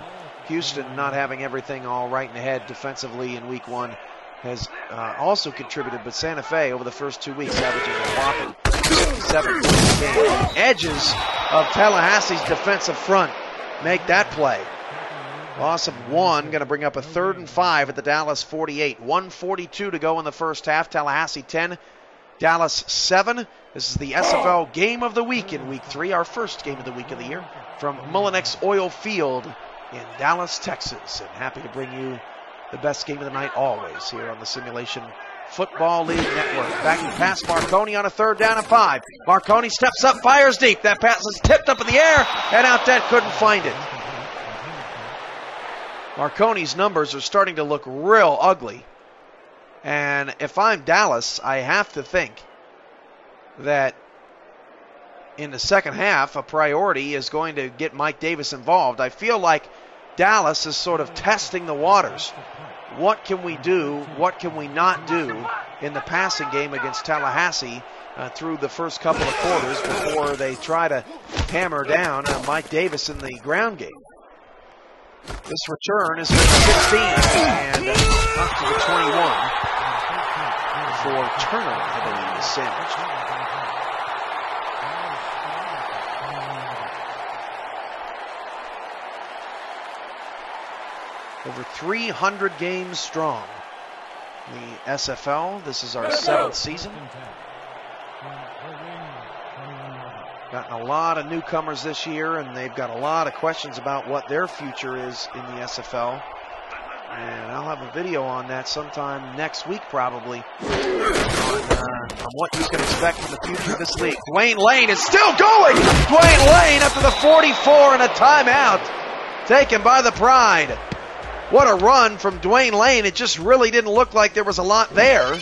Houston not having everything all right in the head defensively in week 1 has also contributed. But Santa Fe, over the first 2 weeks, averaging a whopping 57 points a game. The edges of Tallahassee's defensive front make that play. Loss of 1, going to bring up a 3rd and 5 at the Dallas 48. 1:42 to go in the first half. Tallahassee 10, Dallas 7. This is the SFL Game of the Week in Week 3, our first game of the week of the year, from Mullinex Oil Field in Dallas, Texas. And happy to bring you the best game of the night always here on the Simulation Football League Network. Back to pass Marconi on a 3rd down and 5. Marconi steps up, fires deep. That pass is tipped up in the air, and Outdet couldn't find it. Marconi's numbers are starting to look real ugly. And if I'm Dallas, I have to think that in the second half, a priority is going to get Mike Davis involved. I feel like Dallas is sort of testing the waters. What can we do? What can we not do in the passing game against Tallahassee through the first couple of quarters before they try to hammer down Mike Davis in the ground game? This return is for 16 and up to the 21 for Turner, I believe, is sandwiched. Over 300 games strong. The SFL, this is our 7th season. Gotten a lot of newcomers this year, and they've got a lot of questions about what their future is in the SFL. And I'll have a video on that sometime next week, probably, on what you can expect from the future of this league. Dwayne Lane is still going! Dwayne Lane up to the 44 and a timeout taken by the Pride. What a run from Dwayne Lane. It just really didn't look like there was a lot there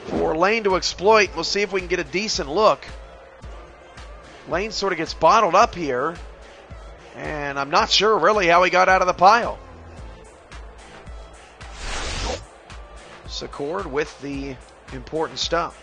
for Lane to exploit. We'll see if we can get a decent look. Lane sort of gets bottled up here, and I'm not sure really how he got out of the pile. Secord with the important stuff.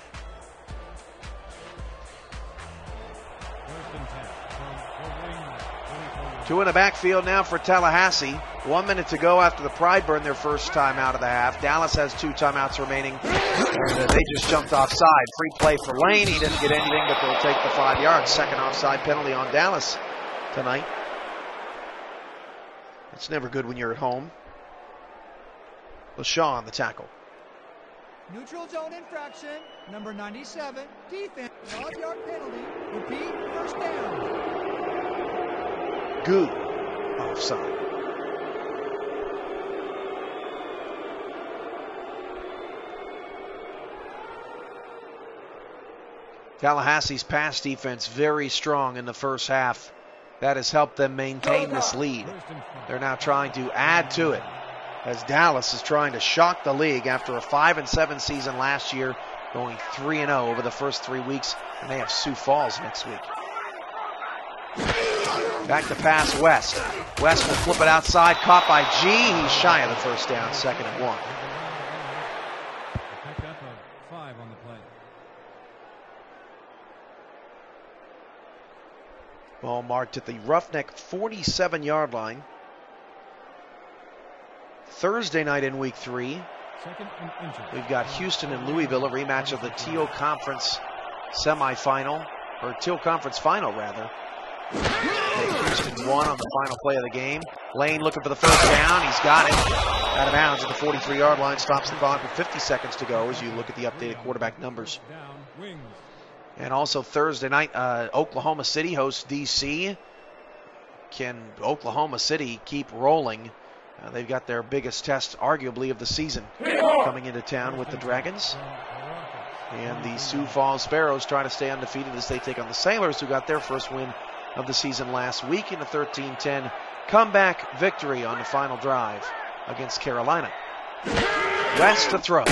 Two in the backfield now for Tallahassee. 1 minute to go after the Pride burned their first time out of the half. Dallas has 2 timeouts remaining. And they just jumped offside. Free play for Lane. He didn't get anything, but they'll take the 5 yards. Second offside penalty on Dallas tonight. It's never good when you're at home. LaShaw on the tackle. Neutral zone infraction, number 97, defense, 12-yard penalty, repeat, first down. Good offside. Tallahassee's pass defense very strong in the first half. That has helped them maintain this lead. They're now trying to add to it, as Dallas is trying to shock the league after a 5-7 season last year, going 3-0 over the first 3 weeks, and they have Sioux Falls next week. Back to pass West. West will flip it outside, caught by G. He's shy of the first down, 2nd and 1. Pickup of 5 on the play. Ball marked at the Roughneck 47-yard line. Thursday night in week 3, we've got Houston and Louisville, a rematch of the Teal Conference semifinal, or Teal Conference final rather. Houston won on the final play of the game. Lane looking for the first down. He's got it. Out of bounds at the 43-yard line. Stops the clock with 50 seconds to go as you look at the updated quarterback numbers. And also Thursday night, Oklahoma City hosts DC. Can Oklahoma City keep rolling? They've got their biggest test, arguably, of the season coming into town with the Dragons. And the Sioux Falls Sparrows trying to stay undefeated as they take on the Sailors, who got their first win of the season last week in a 13-10 comeback victory on the final drive against Carolina. West to throw.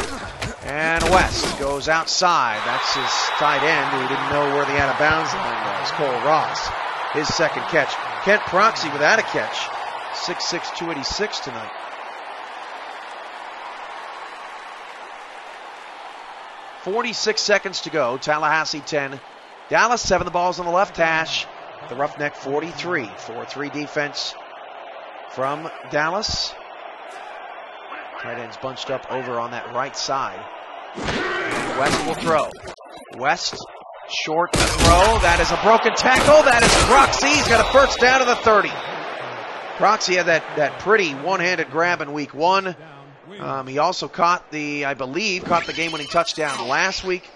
And West goes outside. That's his tight end who didn't know where the out-of-bounds line was, Cole Ross. His second catch. Kent Proxy without a catch. 6'6", 286 tonight. .46 seconds to go. Tallahassee 10. Dallas 7. The ball's on the left hash. The Roughneck 43. 4-3 defense from Dallas. Tight ends bunched up over on that right side. And West will throw. West, short throw. That is a broken tackle. That is Proxy. He's got a first down to the 30. Proxy had that pretty one-handed grab in week 1. He also caught the game-winning touchdown last week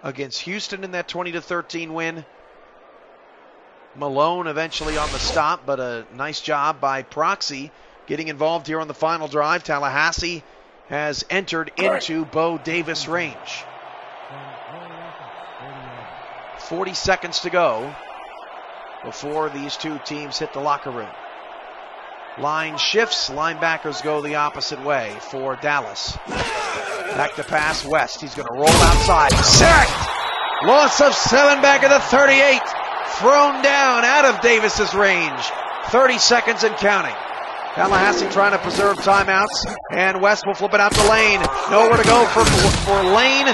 against Houston in that 20-13 win. Malone eventually on the stop, but a nice job by Proxy getting involved here on the final drive. Tallahassee has entered into Bo Davis range. 40 seconds to go before these two teams hit the locker room. Line shifts. Linebackers go the opposite way for Dallas. Back to pass West. He's going to roll outside. Sacked! Loss of 7 back at the 38. Thrown down out of Davis's range. 30 seconds and counting. Tallahassee trying to preserve timeouts. And West will flip it out to Lane. Nowhere to go for Lane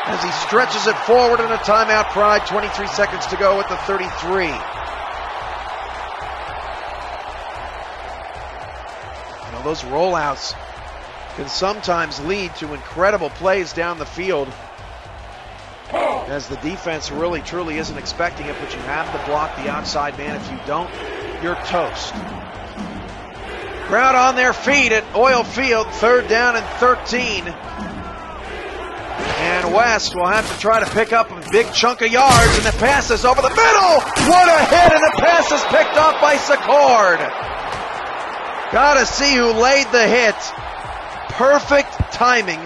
as he stretches it forward in a timeout. Pride. 23 seconds to go at the 33. Those rollouts can sometimes lead to incredible plays down the field as the defense really truly isn't expecting it, but you have to block the outside man. If you don't, you're toast. Crowd on their feet at Oil Field, 3rd down and 13. And West will have to try to pick up a big chunk of yards, and the pass is over the middle. What a hit, and the pass is picked off by Secord. Gotta see who laid the hit. Perfect timing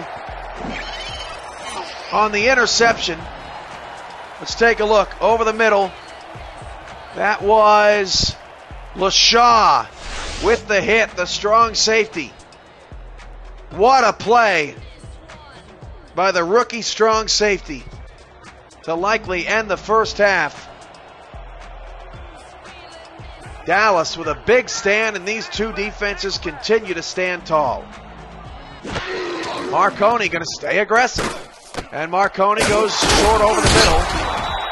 on the interception. Let's take a look over the middle. That was LaShaw with the hit, the strong safety. What a play by the rookie strong safety to likely end the first half. Dallas with a big stand, and these two defenses continue to stand tall. Marconi going to stay aggressive. And Marconi goes short over the middle.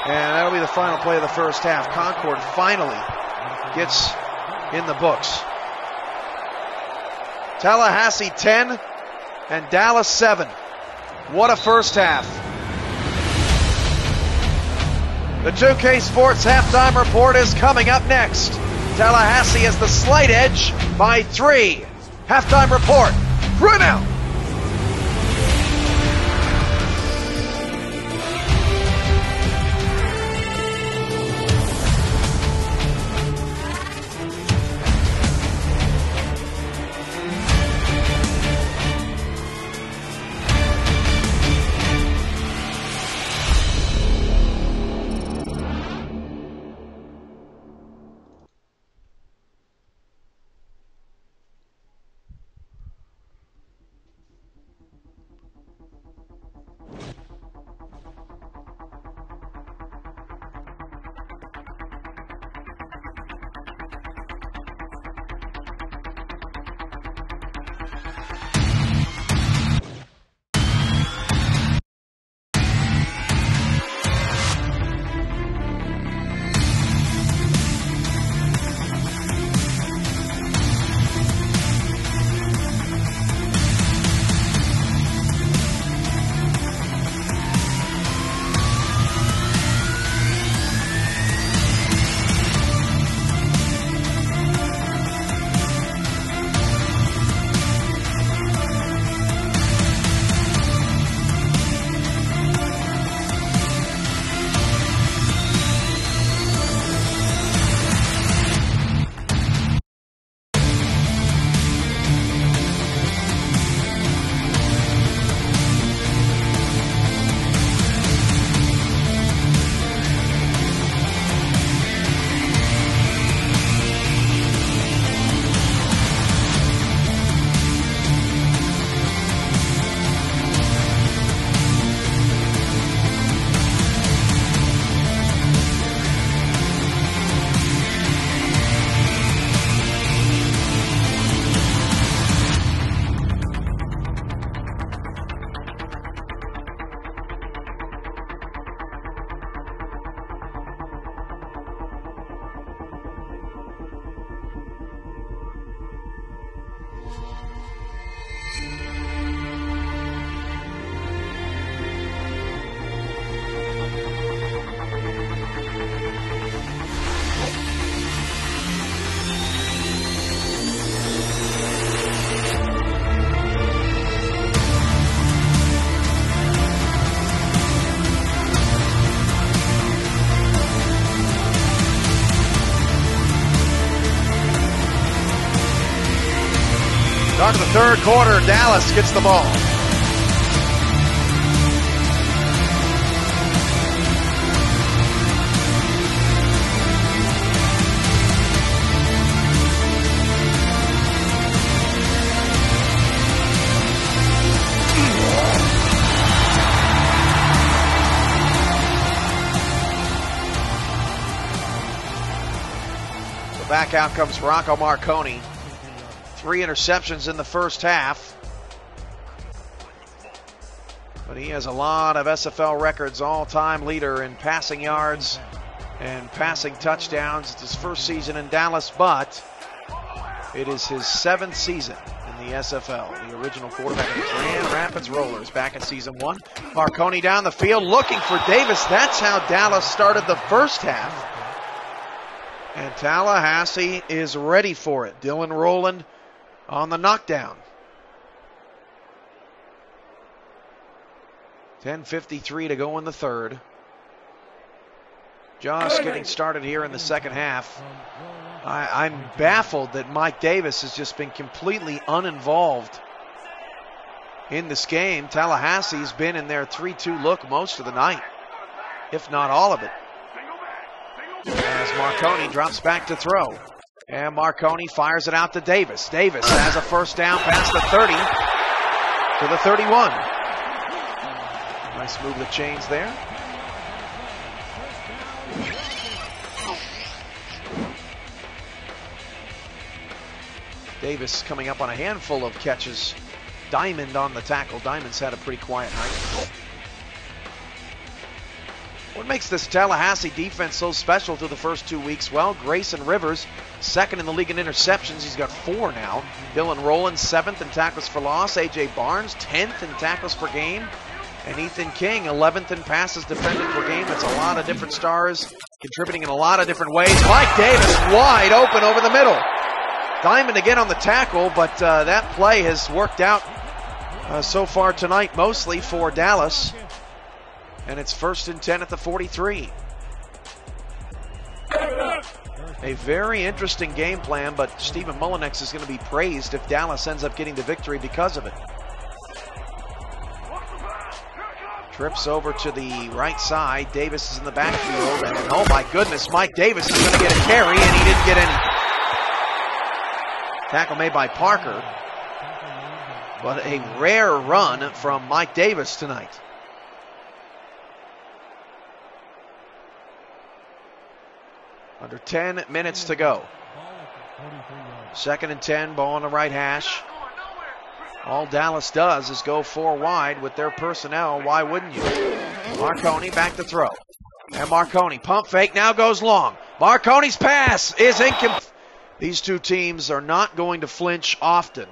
And that'll be the final play of the first half. Concord finally gets in the books. Tallahassee 10 and Dallas 7. What a first half. The 2K Sports Halftime Report is coming up next. Tallahassee has the slight edge by 3. Halftime report Run out! Start of the third quarter, Dallas gets the ball. So back out comes Rocco Marconi. 3 interceptions in the first half. But he has a lot of SFL records, all-time leader in passing yards and passing touchdowns. It's his first season in Dallas, but it is his 7th season in the SFL. The original quarterback of the Grand Rapids Rollers back in season 1. Marconi down the field looking for Davis. That's how Dallas started the first half. And Tallahassee is ready for it. Dylan Rowland on the knockdown. 10:53 to go in the third. Just getting started here in the second half. I'm baffled that Mike Davis has just been completely uninvolved in this game. Tallahassee's been in their 3-2 look most of the night, if not all of it. As Marconi drops back to throw. And Marconi fires it out to Davis. Davis has a first down past the 30 to the 31. Nice move of the chains there. Davis coming up on a handful of catches. Diamond on the tackle. Diamond's had a pretty quiet night. What makes this Tallahassee defense so special through the first 2 weeks? Well, Grayson Rivers, second in the league in interceptions. He's got 4 now. Dylan Rowland, 7th in tackles for loss. A.J. Barnes, 10th in tackles per game. And Ethan King, 11th in passes defended per game. That's a lot of different stars contributing in a lot of different ways. Mike Davis wide open over the middle. Diamond again on the tackle, but that play has worked out so far tonight, mostly for Dallas. And it's 1st and 10 at the 43. A very interesting game plan, but Stephen Mullinex is going to be praised if Dallas ends up getting the victory because of it. Trips over to the right side. Davis is in the backfield, and oh my goodness, Mike Davis is going to get a carry, and he didn't get any. Tackle made by Parker, but a rare run from Mike Davis tonight. Under 10 minutes to go. 2nd and 10, ball on the right hash. All Dallas does is go 4 wide with their personnel. Why wouldn't you? Marconi back to throw. And Marconi, pump fake, now goes long. Marconi's pass is incomplete. These two teams are not going to flinch often.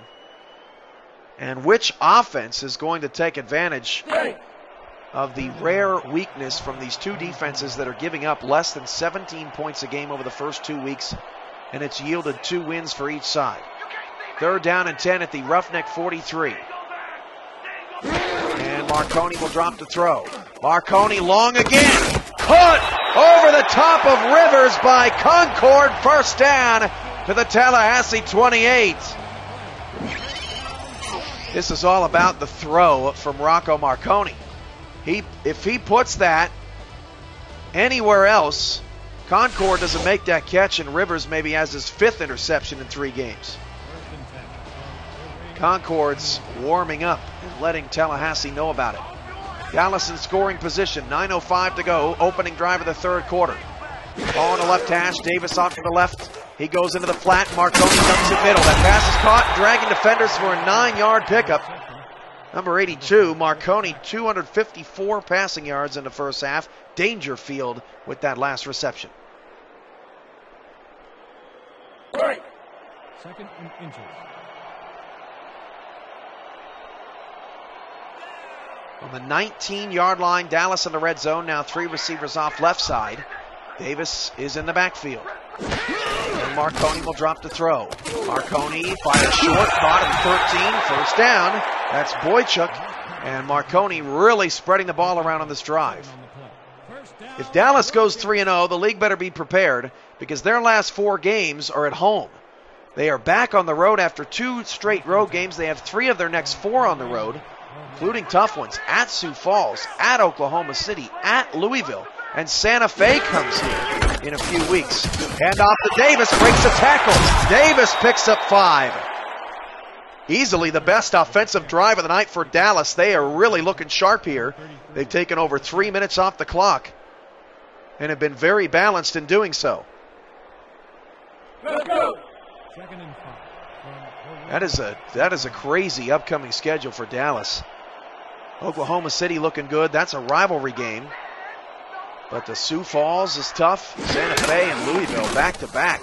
And which offense is going to take advantage of the rare weakness from these two defenses that are giving up less than 17 points a game over the first 2 weeks, and it's yielded 2 wins for each side. 3rd down and 10 at the Roughneck 43. And Marconi will drop the throw. Marconi long again. Caught over the top of Rivers by Concord. 1st down to the Tallahassee 28. This is all about the throw from Rocco Marconi. If he puts that anywhere else, Concord doesn't make that catch, and Rivers maybe has his 5th interception in 3 games. Concord's warming up and letting Tallahassee know about it. Dallas in scoring position, 9:05 to go, opening drive of the 3rd quarter. Ball on the left hash, Davis off to the left. He goes into the flat, Marconi dumps it middle. That pass is caught, dragging defenders for a 9-yard pickup. Number 82, Marconi, 254 passing yards in the first half. Dangerfield with that last reception. 2nd and inches. On the 19-yard line, Dallas in the red zone. Now 3 receivers off left side. Davis is in the backfield. And Marconi will drop the throw. Marconi fires short, caught at 13, 1st down. That's Boychuk. And Marconi really spreading the ball around on this drive. If Dallas goes 3-0, the league better be prepared because their last 4 games are at home. They are back on the road after 2 straight road games. They have 3 of their next 4 on the road, including tough ones at Sioux Falls, at Oklahoma City, at Louisville, and Santa Fe comes here in a few weeks. Hand off to Davis, breaks a tackle. Davis picks up 5. Easily the best offensive drive of the night for Dallas. They are really looking sharp here. They've taken over 3 minutes off the clock and have been very balanced in doing so. That is a crazy upcoming schedule for Dallas. Oklahoma City looking good. That's a rivalry game. But the Sioux Falls is tough. Santa Fe and Louisville back to back.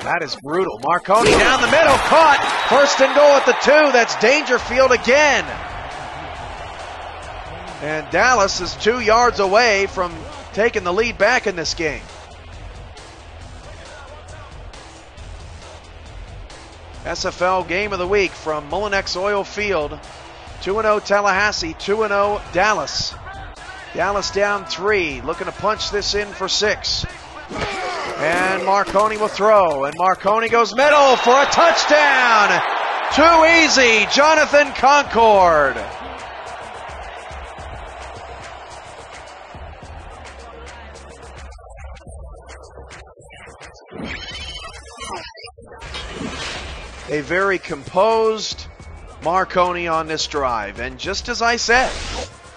That is brutal. Marconi down the middle, caught. 1st and goal at the 2. That's Dangerfield again. And Dallas is 2 yards away from taking the lead back in this game. SFL Game of the Week from Mullinex Oil Field. 2-0 Tallahassee, 2-0 Dallas. Dallas down 3, looking to punch this in for 6. And Marconi will throw, and Marconi goes middle for a touchdown. Too easy, Jonathan Concord. A very composed Marconi on this drive. And just as I said,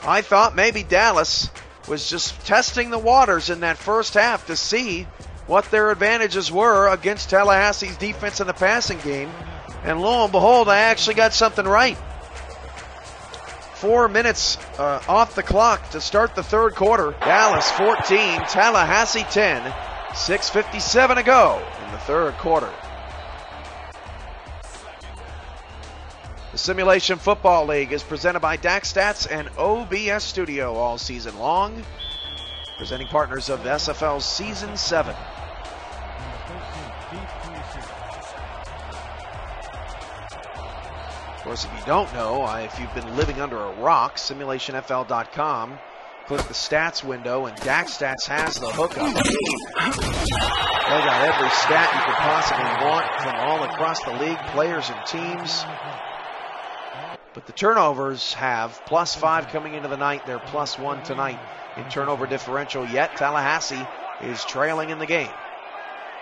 I thought maybe Dallas was just testing the waters in that first half to see what their advantages were against Tallahassee's defense in the passing game. And lo and behold, I actually got something right. 4 minutes off the clock to start the 3rd quarter. Dallas 14, Tallahassee 10, 6:57 to go in the 3rd quarter. The Simulation Football League is presented by DAC Stats and OBS Studio all season long. Presenting partners of the SFL Season 7. course, if you don't know, if you've been living under a rock, simulationfl.com, click the stats window, and DAC Stats has the hookup. They got every stat you could possibly want from all across the league, players and teams. But the turnovers have +5 coming into the night. They're +1 tonight in turnover differential, yet Tallahassee is trailing in the game.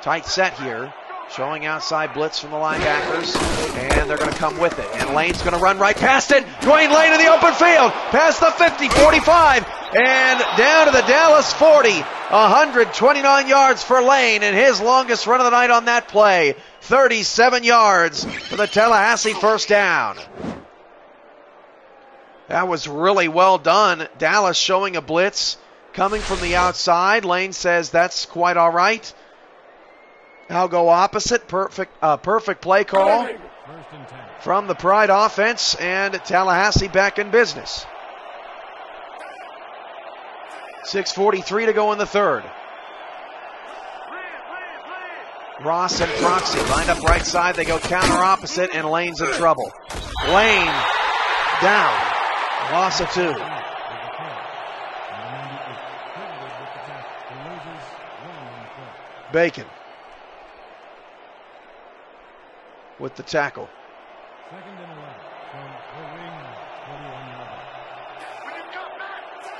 Tight set here. Showing outside blitz from the linebackers, and they're going to come with it. And Lane's going to run right past it. Dwayne Lane in the open field, past the 50, 45, and down to the Dallas 40. 129 yards for Lane, and his longest run of the night on that play. 37 yards for the Tallahassee first down. That was really well done. Dallas showing a blitz, coming from the outside. Lane says that's quite all right. I'll go opposite. Perfect play call from the Pride offense, and Tallahassee back in business. 6:43 to go in the third. Ross and Proxy lined up right side. They go counter opposite, and Lane's in trouble. Lane down. Loss of 2. Bacon with the tackle.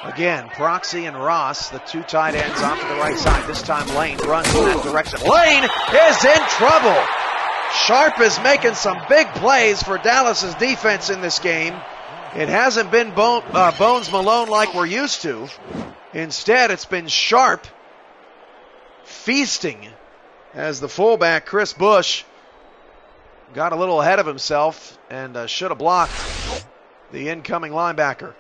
Again, Proxy and Ross, the two tight ends off to the right side. This time Lane runs in that direction. Lane is in trouble. Sharp is making some big plays for Dallas's defense in this game. It hasn't been Bones Malone like we're used to. Instead, it's been Sharp feasting as the fullback, Chris Bush, got a little ahead of himself and should have blocked the incoming linebacker.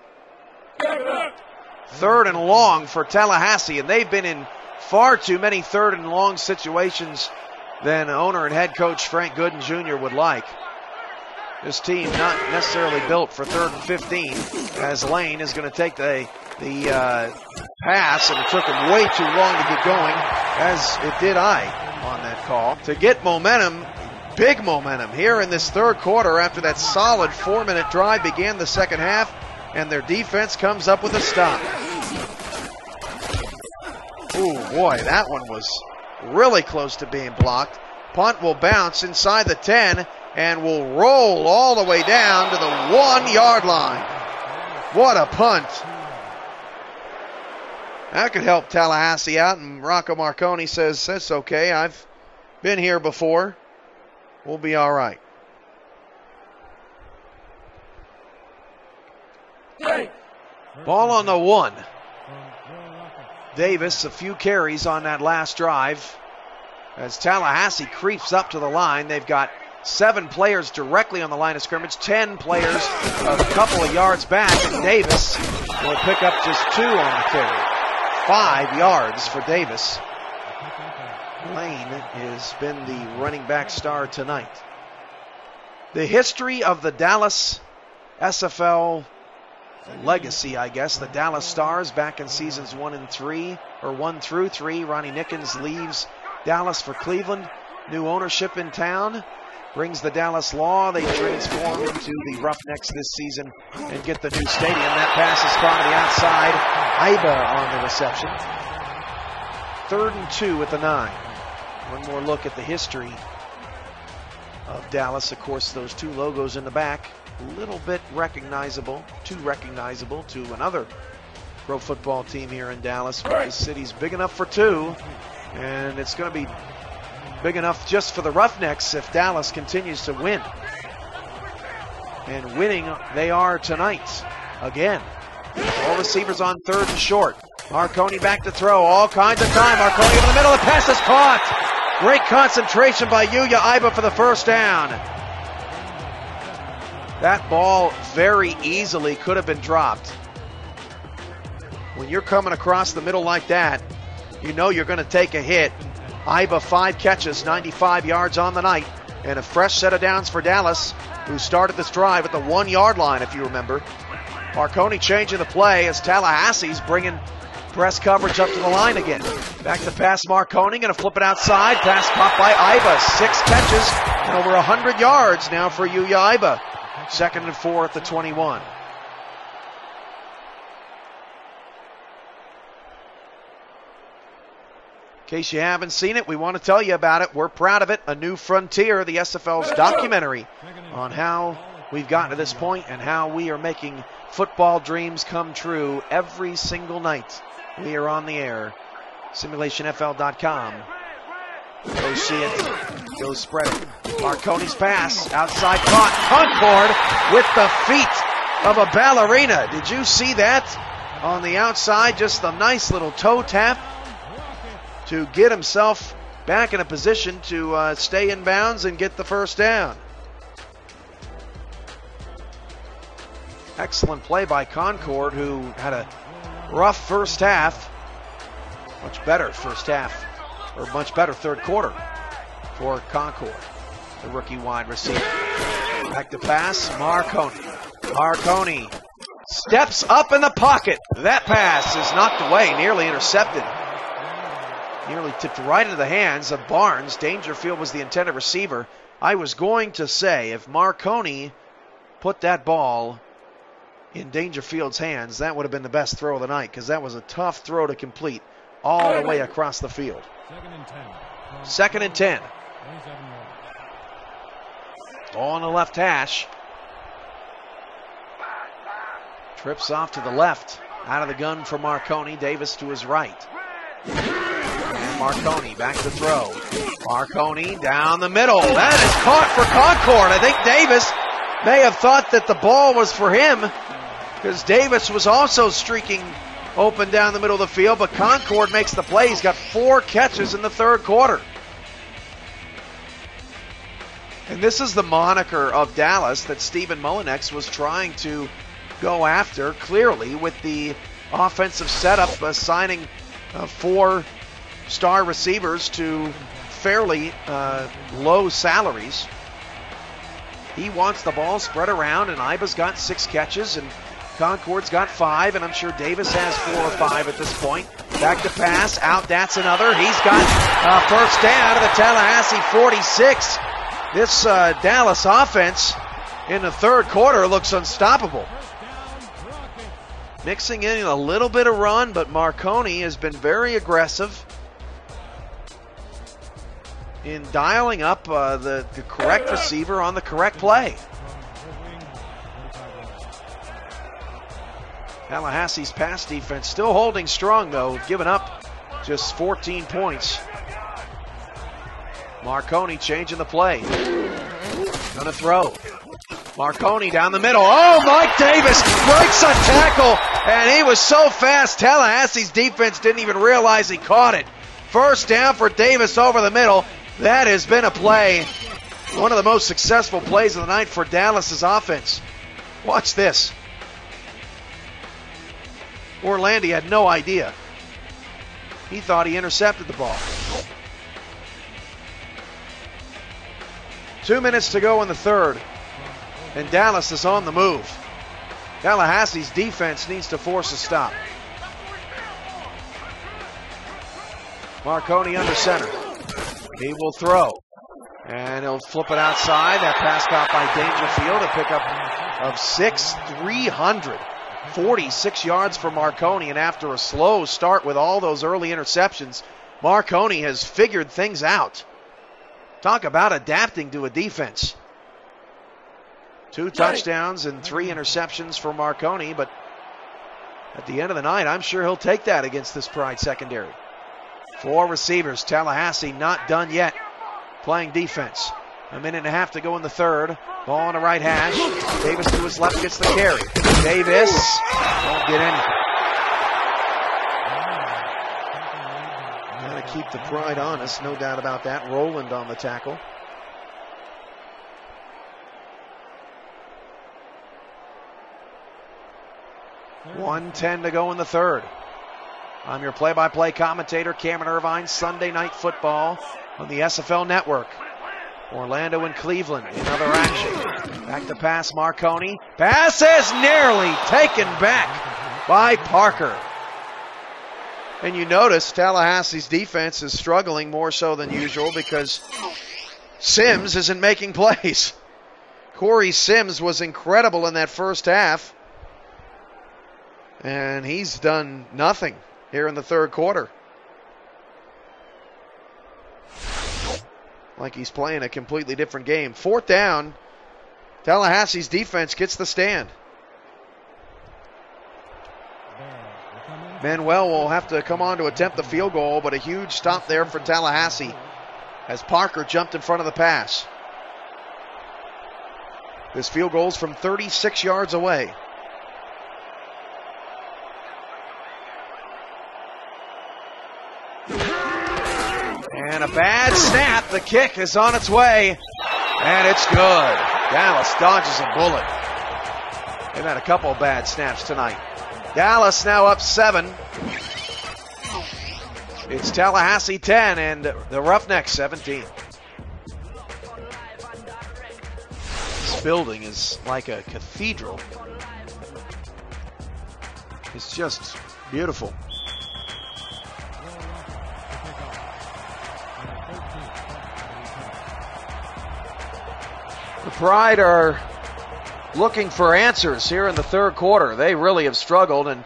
3rd and long for Tallahassee, and they've been in far too many 3rd and long situations than owner and head coach Frank Gooden Jr. would like. This team not necessarily built for 3rd and 15, as Lane is going to take the pass, and it took him way too long to get going, as it did I on that call. To get momentum, big momentum here in this third quarter after that solid 4-minute drive began the second half, and their defense comes up with a stop. Ooh, boy, that one was really close to being blocked. Punt will bounce inside the 10 and will roll all the way down to the 1-yard line. What a punt. That could help Tallahassee out, and Rocco Marconi says, that's okay, I've been here before. We'll be all right. Ball on the 1. Davis, a few carries on that last drive. As Tallahassee creeps up to the line, they've got 7 players directly on the line of scrimmage, 10 players a couple of yards back, and Davis will pick up just 2 on the carry. 5 yards for Davis. Lane has been the running back star tonight. The history of the Dallas SFL legacy, I guess. The Dallas Stars back in seasons 1 through 3. Ronnie Nickens leaves Dallas for Cleveland. New ownership in town brings the Dallas Law. They transform into the Roughnecks this season and get the new stadium. That pass is caught to the outside. Iba on the reception. 3rd and 2 at the 9. One more look at the history of Dallas. Of course, those 2 logos in the back, a little bit recognizable, too recognizable to another pro football team here in Dallas. But this city's big enough for 2, and it's going to be big enough just for the Roughnecks if Dallas continues to win. And winning they are tonight again. All receivers on 3rd and short. Marconi back to throw, all kinds of time. Marconi in the middle, the pass is caught. Great concentration by Yuya Iba for the first down. That ball very easily could have been dropped. When you're coming across the middle like that, you know you're going to take a hit. Iba 5 catches, 95 yards on the night, and a fresh set of downs for Dallas, who started this drive at the 1-yard line, if you remember. Marconi changing the play as Tallahassee's bringing press coverage up to the line again. Back to pass Marconi, going to flip it outside. Pass caught by Iba. 6 catches and over 100 yards now for Yuya Iba. 2nd and 4 at the 21. In case you haven't seen it, we want to tell you about it. We're proud of it. A New Frontier, the SFL's documentary on how we've gotten to this point and how we are making football dreams come true every single night. We are on the air. SimulationFL.com. Go see it. Go spread it. Marconi's pass. Outside caught. Concord with the feet of a ballerina. Did you see that? On the outside, just a nice little toe tap to get himself back in a position to stay in bounds and get the first down. Excellent play by Concord, who had a rough first half. Much better first half, or much better third quarter for Concord, the rookie wide receiver. Back to pass, Marconi. Marconi steps up in the pocket. That pass is knocked away, nearly intercepted. Nearly tipped right into the hands of Barnes. Dangerfield was the intended receiver. I was going to say, if Marconi put that ball in Dangerfield's hands, that would have been the best throw of the night, because that was a tough throw to complete all the way across the field. 2nd and 10. On the left hash. Trips off to the left. Out of the gun for Marconi. Davis to his right. And Marconi back to throw. Marconi down the middle. That is caught for Concord. I think Davis may have thought that the ball was for him, because Davis was also streaking open down the middle of the field, but Concord makes the play. He's got 4 catches in the third quarter. And this is the moniker of Dallas that Stephen Mullinex was trying to go after, clearly, with the offensive setup, assigning 4 star receivers to fairly low salaries. He wants the ball spread around, and Iba's got 6 catches, and Concord's got 5, and I'm sure Davis has 4 or 5 at this point. Back to pass, out, that's another. He's got a first down to the Tallahassee 46. This Dallas offense in the third quarter looks unstoppable. Mixing in a little bit of run, but Marconi has been very aggressive in dialing up the correct receiver on the correct play. Tallahassee's pass defense still holding strong, though, giving up just 14 points. Marconi changing the play. Gonna throw. Marconi down the middle. Oh, Mike Davis breaks a tackle, and he was so fast, Tallahassee's defense didn't even realize he caught it. First down for Davis over the middle. That has been a play, one of the most successful plays of the night for Dallas's offense. Watch this. Orlandi had no idea. He thought he intercepted the ball. 2 minutes to go in the third, and Dallas is on the move. Tallahassee's defense needs to force a stop. Marconi under center. He will throw, and he'll flip it outside. That pass caught by Dangerfield, a pickup of 6, 346 yards for Marconi, and after a slow start with all those early interceptions, Marconi has figured things out. Talk about adapting to a defense. 2 touchdowns and 3 interceptions for Marconi, but at the end of the night, I'm sure he'll take that against this Pride secondary. 4 receivers. Tallahassee not done yet playing defense. 1.5 minutes to go in the third. Ball on the right hash. Davis to his left gets the carry. Davis won't get any. Got to keep the Pride honest, no doubt about that. Rowland on the tackle. $1:10 to go in the third. I'm your play-by-play commentator, Cameron Irvine. Sunday Night Football on the SFL Network. Orlando and Cleveland in other action. Back to pass, Marconi. Pass is nearly taken back by Parker. And you notice Tallahassee's defense is struggling more so than usual because Sims isn't making plays. Corey Sims was incredible in that first half. And he's done nothing here in the third quarter. Like he's playing a completely different game. Fourth down. Tallahassee's defense gets the stand. Manuel will have to come on to attempt the field goal, but a huge stop there for Tallahassee as Parker jumped in front of the pass. This field goal's from 36 yards away. And a bad snap. The kick is on its way, and it's good. Dallas dodges a bullet. They've had a couple of bad snaps tonight. Dallas now up 7. It's Tallahassee 10 and the Roughnecks 17. This building is like a cathedral. It's just beautiful. The Pride are looking for answers here in the third quarter. They really have struggled, and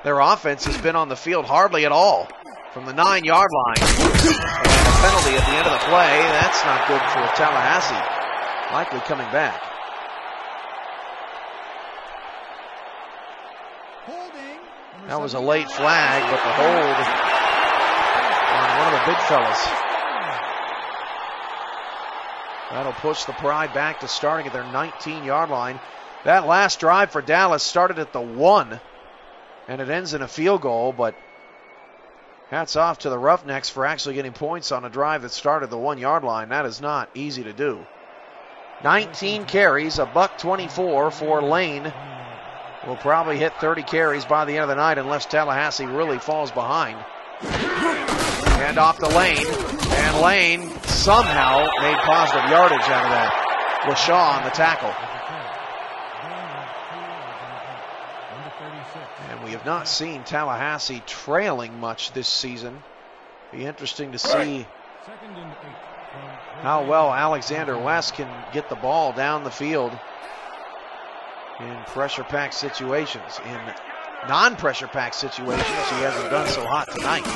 their offense has been on the field hardly at all from the 9-yard line. And a penalty at the end of the play. That's not good for Tallahassee. Likely coming back. That was a late flag, but the hold on one of the big fellas. That'll push the Pride back to starting at their 19-yard line. That last drive for Dallas started at the 1, and it ends in a field goal, but hats off to the Roughnecks for actually getting points on a drive that started the 1-yard line. That is not easy to do. 19 carries, $124 for Lane. Will probably hit 30 carries by the end of the night unless Tallahassee really falls behind. Hand off to Lane, and Lane somehow made positive yardage out of that. LaShaw on the tackle. And we have not seen Tallahassee trailing much this season. Be interesting to see how well Alexander West can get the ball down the field in pressure-packed situations. In non-pressure-packed situations, he hasn't done so hot tonight.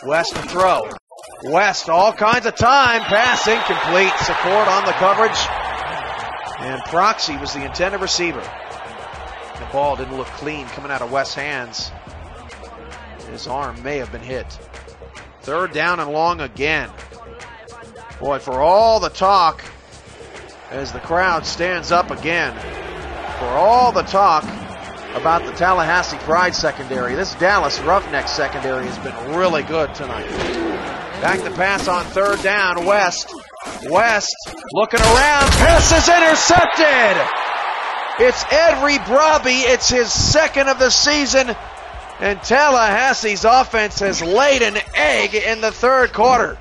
West to throw. West, all kinds of time. Pass incomplete. Support on the coverage. And Proxy was the intended receiver. The ball didn't look clean coming out of West's hands. His arm may have been hit. Third down and long again. Boy, for all the talk, as the crowd stands up again, for all the talk about the Tallahassee Pride secondary, this Dallas Roughnecks secondary has been really good tonight. Back to pass on third down. West looking around. Pass is intercepted. It's Ed Rebrabi. It's his second of the season. And Tallahassee's offense has laid an egg in the third quarter.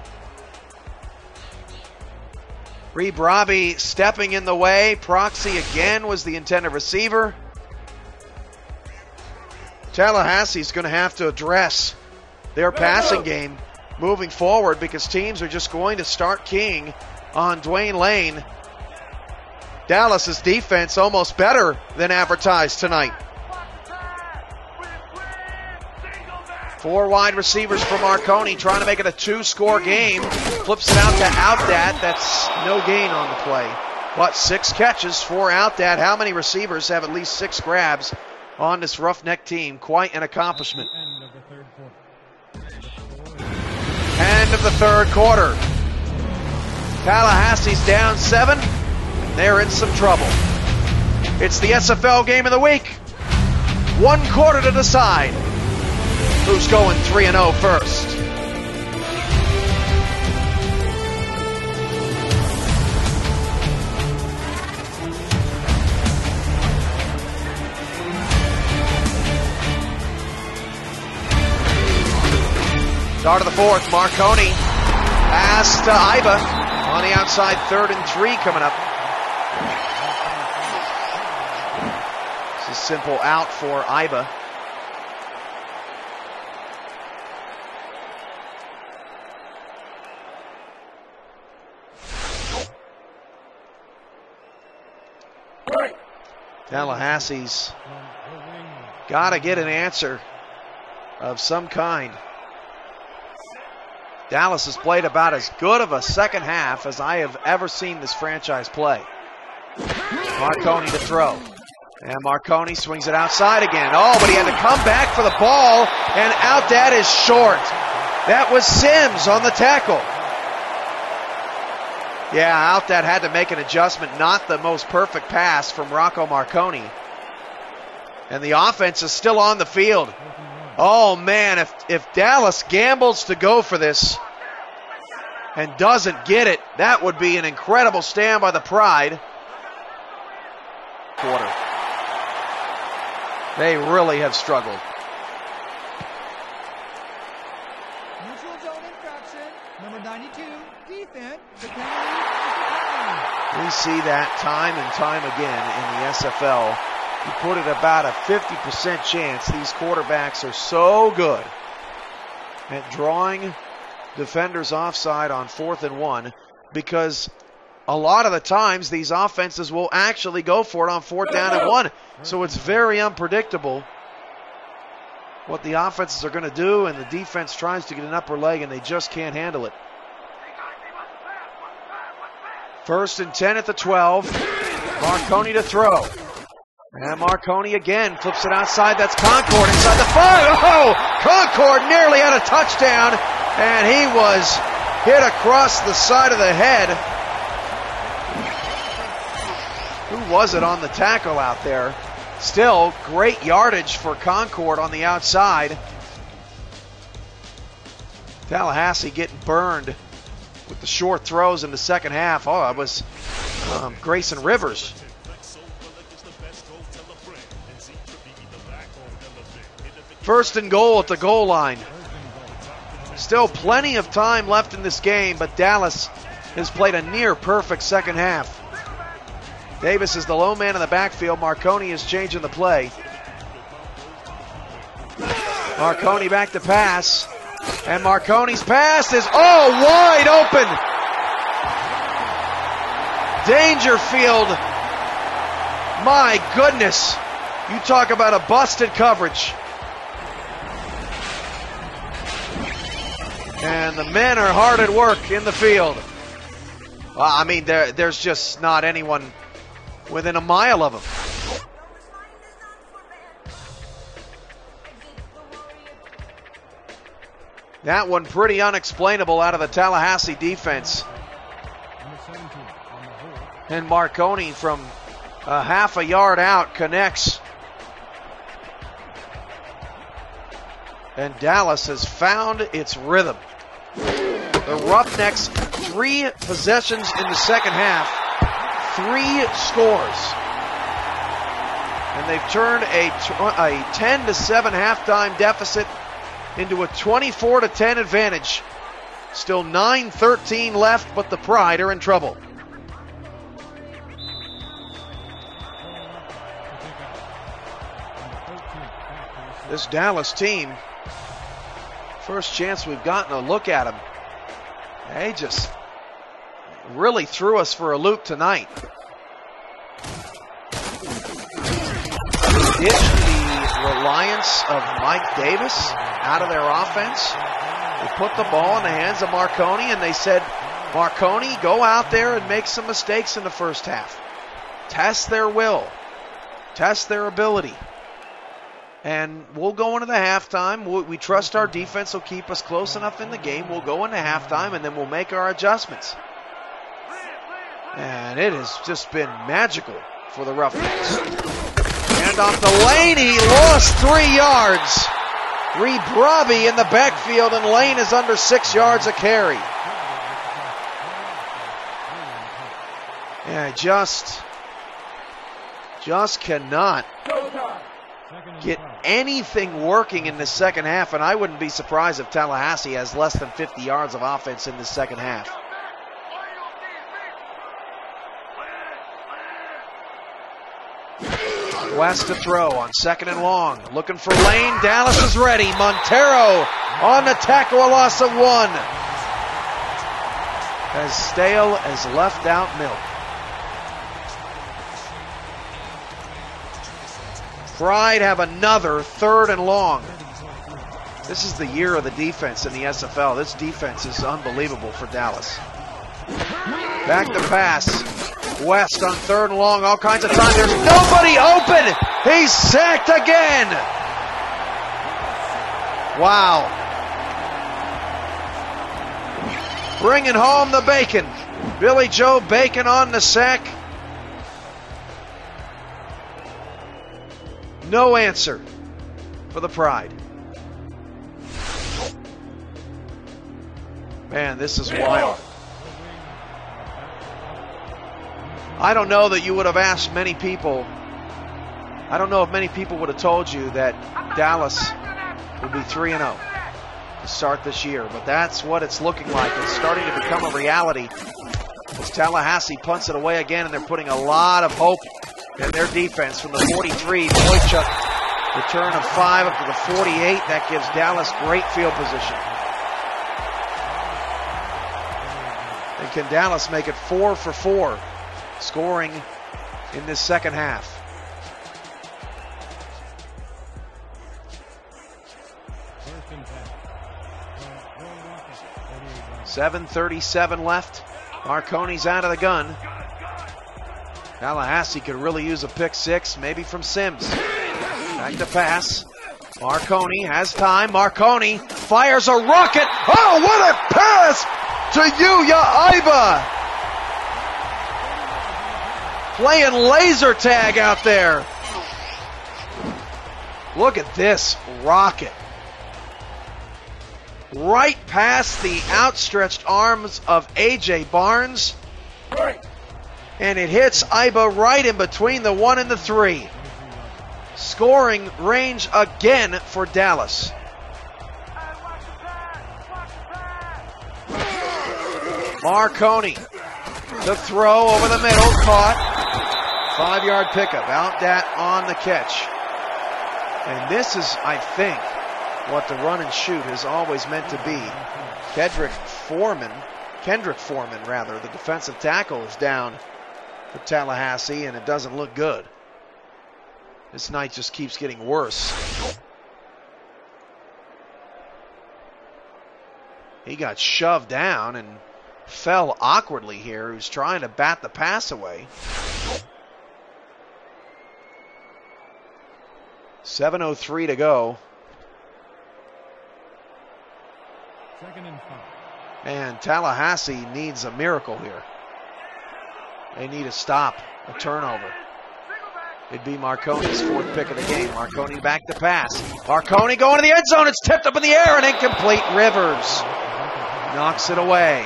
Rebrabi stepping in the way. Proxy again was the intended receiver. Tallahassee's going to have to address their passing game moving forward because teams are just going to start keying on Dwayne Lane. Dallas's defense almost better than advertised tonight. 4 wide receivers for Marconi trying to make it a 2-score game. Flips it out to Outdat. That's no gain on the play. But 6 catches for Outdat. How many receivers have at least 6 grabs on this Roughneck team? Quite an accomplishment. End of the third quarter. Tallahassee's down 7. They're in some trouble. It's the SFL game of the week. 1 quarter to decide who's going 3-0 first. Start of the fourth, Marconi. Pass to Iba on the outside, 3rd and 3 coming up. It's a simple out for Iba. Tallahassee's got to get an answer of some kind. Dallas has played about as good of a second half as I have ever seen this franchise play. Marconi to throw. And Marconi swings it outside again. Oh, but he had to come back for the ball, and out that is short. That was Sims on the tackle. Yeah, out that had to make an adjustment. Not the most perfect pass from Rocco Marconi. And the offense is still on the field. Oh, man, if Dallas gambles to go for this and doesn't get it, that would be an incredible stand by the Pride. Quarter. They really have struggled. Neutral zone infraction, number 92, defense. We see that time and time again in the SFL. You put it about a 50% chance. These quarterbacks are so good at drawing defenders offside on 4th and 1 because a lot of the times these offenses will actually go for it on 4th down and 1. So it's very unpredictable what the offenses are going to do, and the defense tries to get an upper leg and they just can't handle it. 1st and 10 at the 12. Marconi to throw. And Marconi again flips it outside. That's Concord inside the 5. Oh, Concord nearly had a touchdown, and he was hit across the side of the head. Who was it on the tackle out there? Still, great yardage for Concord on the outside. Tallahassee getting burned with the short throws in the second half. Oh, it was Grayson Rivers. First and goal at the goal line. Still plenty of time left in this game, but Dallas has played a near perfect second half. Davis is the low man in the backfield. Marconi is changing the play. Marconi back to pass. And Marconi's pass is wide open. Dangerfield. My goodness. You talk about a busted coverage. And the men are hard at work in the field. Well, I mean, there's just not anyone within a mile of him. That one pretty unexplainable out of the Tallahassee defense. And Marconi from a half a yard out connects. And Dallas has found its rhythm. The Roughnecks, 3 possessions in the second half, 3 scores. And they've turned a 10-7 halftime deficit into a 24-10 advantage. Still 9:13 left, but the Pride are in trouble. This Dallas team, first chance we've gotten a look at them, they just really threw us for a loop tonight. Ditched the reliance of Mike Davis out of their offense. They put the ball in the hands of Marconi, and they said, Marconi, go out there and make some mistakes in the first half. Test their will. Test their ability. And we'll go into the halftime. We trust our defense will keep us close enough in the game. We'll go into halftime, and then we'll make our adjustments. And it has just been magical for the Roughnecks. And off the lane, he lost 3 yards. Reed Robbie in the backfield, and Lane is under 6 yards a carry. Yeah, just cannot get anything working in the second half, and I wouldn't be surprised if Tallahassee has less than 50 yards of offense in the second half. West to throw on 2nd and long. Looking for Lane. Dallas is ready. Montero on the tackle, a loss of 1. As stale as left out milk. Pride have another 3rd and long. This is the year of the defense in the SFL. This defense is unbelievable for Dallas. Back to pass. West on 3rd and long, all kinds of time. There's nobody open. He's sacked again. Wow. Bringing home the bacon. Billy Joe Bacon on the sack. No answer for the Pride. Man, this is wild. I don't know that you would have asked many people. I don't know if many people would have told you that Dallas would be 3-0 to start this year, but that's what it's looking like. It's starting to become a reality as Tallahassee punts it away again, and they're putting a lot of hope in their defense from the 43. Boychuk, return of 5 up to the 48. That gives Dallas great field position. And can Dallas make it 4 for 4, scoring in this second half? .7:37 left. Marconi's out of the gun. Tallahassee could really use a pick 6, maybe from Sims. Back to pass. Marconi has time. Marconi fires a rocket. Oh, what a pass to Yuya Iba! Playing laser tag out there. Look at this rocket. Right past the outstretched arms of A.J. Barnes. And it hits Iba right in between the 1 and the 3. Scoring range again for Dallas. Marconi. The throw over the middle. Caught. 5-yard pickup. Out that on the catch. And this is, I think, what the run and shoot is always meant to be. Kendrick Foreman, the defensive tackle, is down for Tallahassee, and it doesn't look good. This night just keeps getting worse. He got shoved down and fell awkwardly here. He was trying to bat the pass away. 7:03 to go. 2nd and 5. And Tallahassee needs a miracle here. They need a stop, a turnover. It'd be Marconi's 4th pick of the game. Marconi back to pass. Marconi going to the end zone. It's tipped up in the air and incomplete. Rivers knocks it away.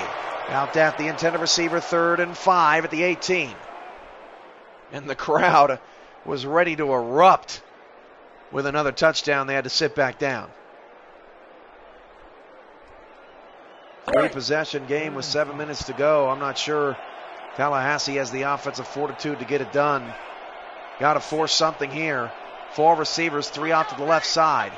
Out at the intended receiver, 3rd and 5 at the 18. And the crowd was ready to erupt with another touchdown. They had to sit back down. 3-possession game with 7 minutes to go. I'm not sure Tallahassee has the offensive fortitude to get it done. Got to force something here. 4 receivers, 3 off to the left side.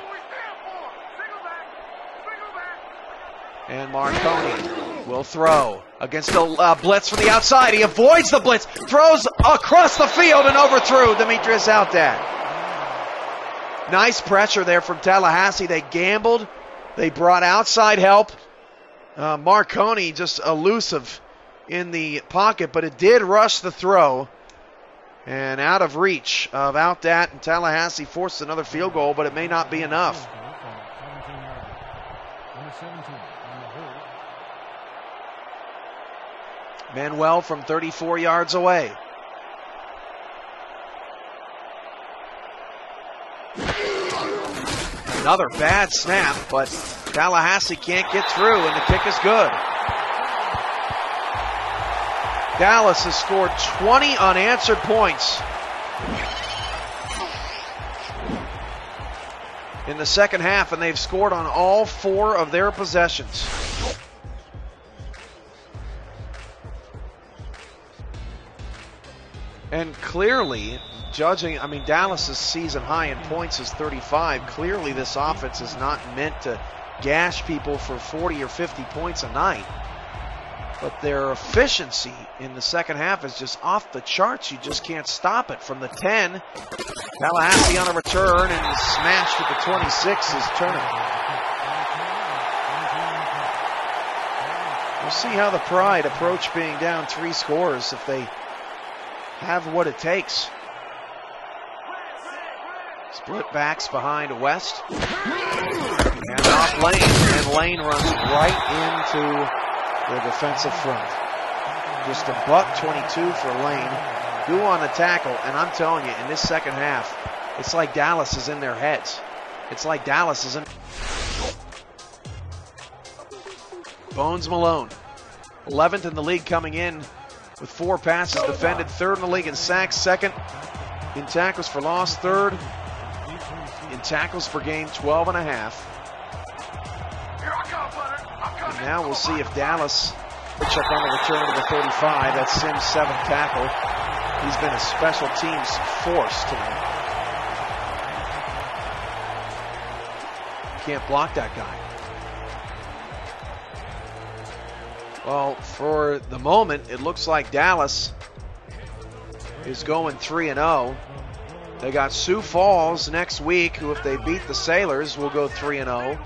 And Marconi will throw against a blitz from the outside. He avoids the blitz, throws across the field and overthrew Demetrius Outdat. Nice pressure there from Tallahassee. They gambled. They brought outside help. Marconi just elusive in the pocket, but it did rush the throw. And out of reach of Outdat, and Tallahassee forced another field goal, but it may not be enough. Manuel from 34 yards away. Another bad snap, but Tallahassee can't get through, and the kick is good. Dallas has scored 20 unanswered points in the second half, and they've scored on all 4 of their possessions. And clearly, judging, Dallas's season high in points is 35. Clearly, this offense is not meant to gash people for 40 or 50 points a night. But their efficiency in the second half is just off the charts. You just can't stop it. From the 10, Tallahassee on a return and smashed at the 26 is Turner. We'll see how the Pride approach being down 3 scores if they have what it takes. Split backs behind West. And off Lane. And Lane runs right into their defensive front. Just a $122 for Lane. Who on the tackle? And I'm telling you, in this second half, it's like Dallas is in their heads. It's like Dallas is in. Bones Malone, 11th in the league coming in with 4 passes defended, 3rd in the league in sacks, 2nd in tackles for loss, 3rd in tackles per game, 12.5. And now we'll see if Dallas picks up on the return to the 35. That's Sims' 7th tackle. He's been a special teams force tonight. Can't block that guy. Well, for the moment, it looks like Dallas is going 3-0. They got Sioux Falls next week, who, if they beat the Sailors, will go 3-0.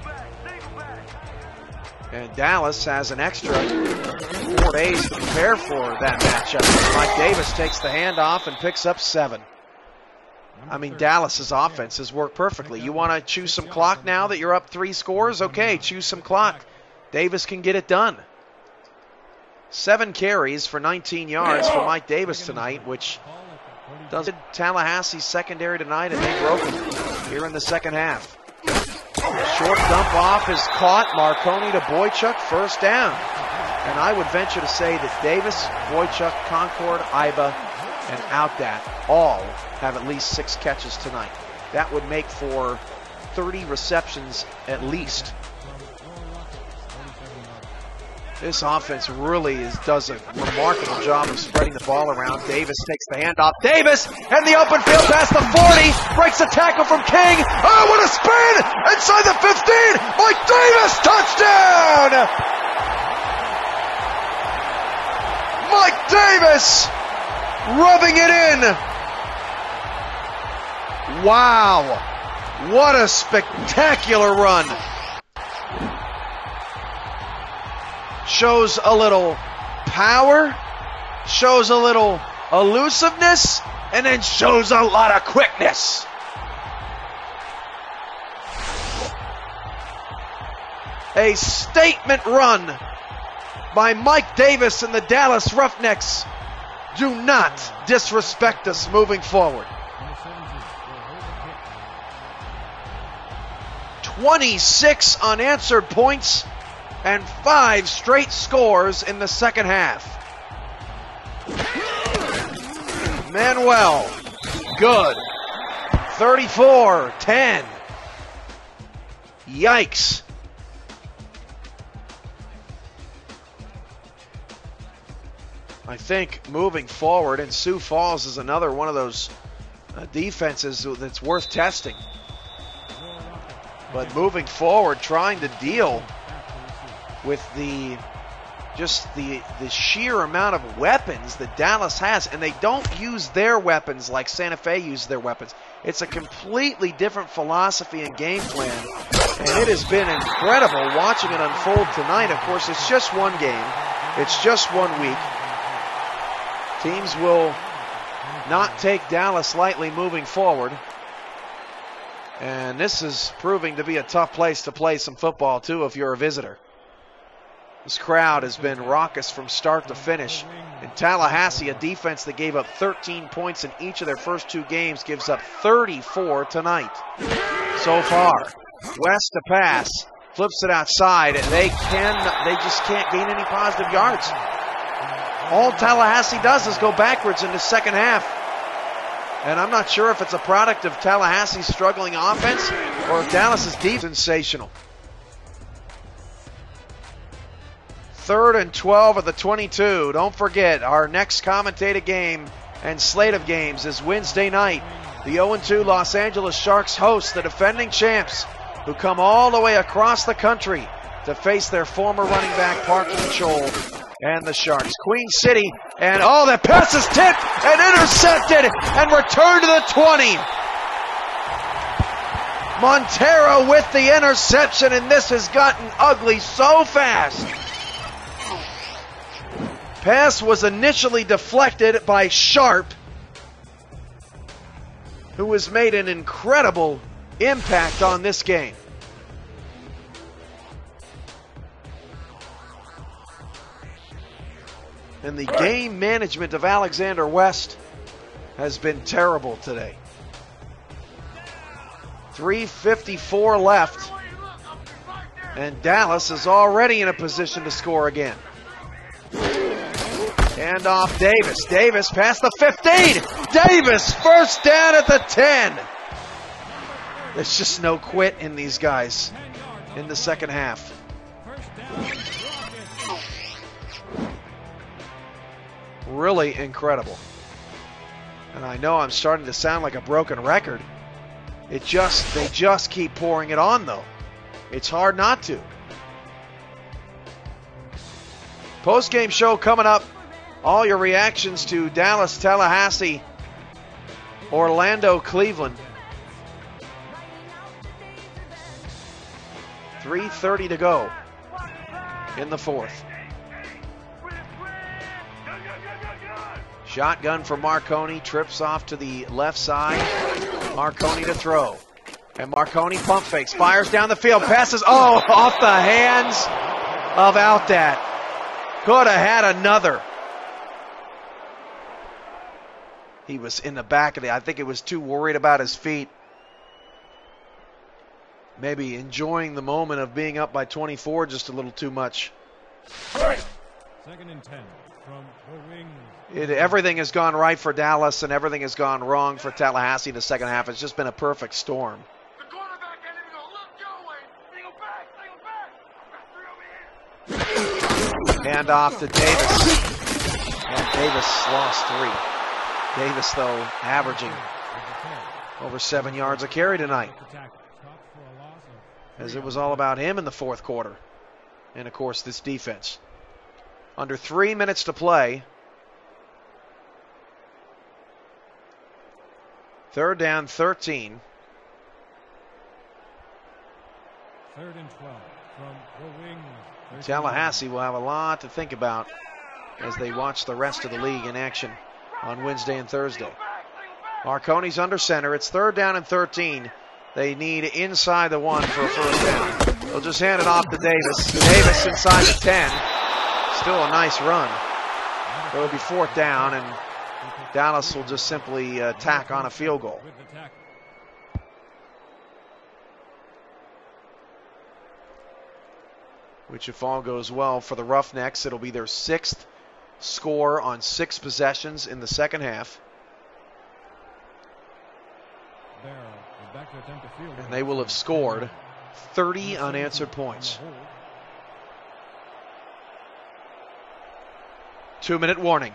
And Dallas has an extra 4 days to prepare for that matchup. Mike Davis takes the handoff and picks up 7. I mean, Dallas's offense has worked perfectly. You want to choose some clock now that you're up 3 scores? Okay, choose some clock. Davis can get it done. 7 carries for 19 yards for Mike Davis tonight, which does Tallahassee's secondary tonight, and they broke it here in the second half. Short dump off is caught. Marconi to Boychuk, first down. And I would venture to say that Davis, Boychuk, Concord, Iba, and Outdat all have at least 6 catches tonight. That would make for 30 receptions at least. This offense really does a remarkable job of spreading the ball around. Davis takes the handoff. Davis and the open field past the 40. Breaks a tackle from King. Oh, what a spin! Inside the 15. Mike Davis, touchdown! Mike Davis rubbing it in. Wow. What a spectacular run. Shows a little power, shows a little elusiveness, and then shows a lot of quickness. A statement run by Mike Davis and the Dallas Roughnecks. Do not disrespect us moving forward. 26 unanswered points and 5 straight scores in the second half. Manuel, good. 34-10. Yikes. I think moving forward, and Sioux Falls is another one of those defenses that's worth testing. But moving forward, trying to deal with the sheer amount of weapons that Dallas has, and they don't use their weapons like Santa Fe uses their weapons. It's a completely different philosophy and game plan, and it has been incredible watching it unfold tonight. Of course, it's just one game. It's just 1 week. Teams will not take Dallas lightly moving forward. And this is proving to be a tough place to play some football, too, if you're a visitor. This crowd has been raucous from start to finish. In Tallahassee, a defense that gave up 13 points in each of their first 2 games gives up 34 tonight so far. West to pass, flips it outside, and they just can't gain any positive yards. All Tallahassee does is go backwards in the second half. And I'm not sure if it's a product of Tallahassee's struggling offense or if Dallas's defense is sensational. 3rd and 12 of the 22. Don't forget, our next commentated game and slate of games is Wednesday night. The 0-2 Los Angeles Sharks host the defending champs, who come all the way across the country to face their former running back Parker Chol and the Sharks. Queen City, and oh, that pass is tipped and intercepted and returned to the 20. Montero with the interception, and this has gotten ugly so fast. Pass was initially deflected by Sharp, who has made an incredible impact on this game. And the game management of Alexander West has been terrible today. 3:54 left, and Dallas is already in a position to score again. Hand off Davis. Davis past the 15. Davis first down at the 10. There's just no quit in these guys in the second half. Really incredible. And I know I'm starting to sound like a broken record. They just keep pouring it on, though. It's hard not to. Post-game show coming up. All your reactions to Dallas, Tallahassee, Orlando, Cleveland. 3:30 to go in the fourth. Shotgun for Marconi, trips off to the left side. Marconi to throw. And Marconi pump fakes, fires down the field, passes, off the hands of Outdat. Could have had another. He was in the back of I think he was too worried about his feet. Maybe enjoying the moment of being up by 24 just a little too much. 2nd and 10 from the wings. Everything has gone right for Dallas and everything has gone wrong for Tallahassee in the second half. It's just been a perfect storm. The quarterback can't even go, look your way. They go back. Hand off to Davis. And Davis lost 3. Davis, though, averaging over 7 yards a carry tonight, as it was all about him in the fourth quarter. And, of course, this defense. Under 3 minutes to play. 3rd down, 13. 3rd and 12 from the wings. Tallahassee will have a lot to think about as they watch the rest of the league in action on Wednesday and Thursday. Marconi's under center. It's 3rd down and 13. They need inside the 1 for a first down. They'll just hand it off to Davis. Davis inside the 10. Still a nice run. It'll be 4th down, and Dallas will just simply tack on a field goal. Which, if all goes well for the Roughnecks, it'll be their 6th score on 6 possessions in the second half. And they will have scored 30 unanswered points. 2-minute warning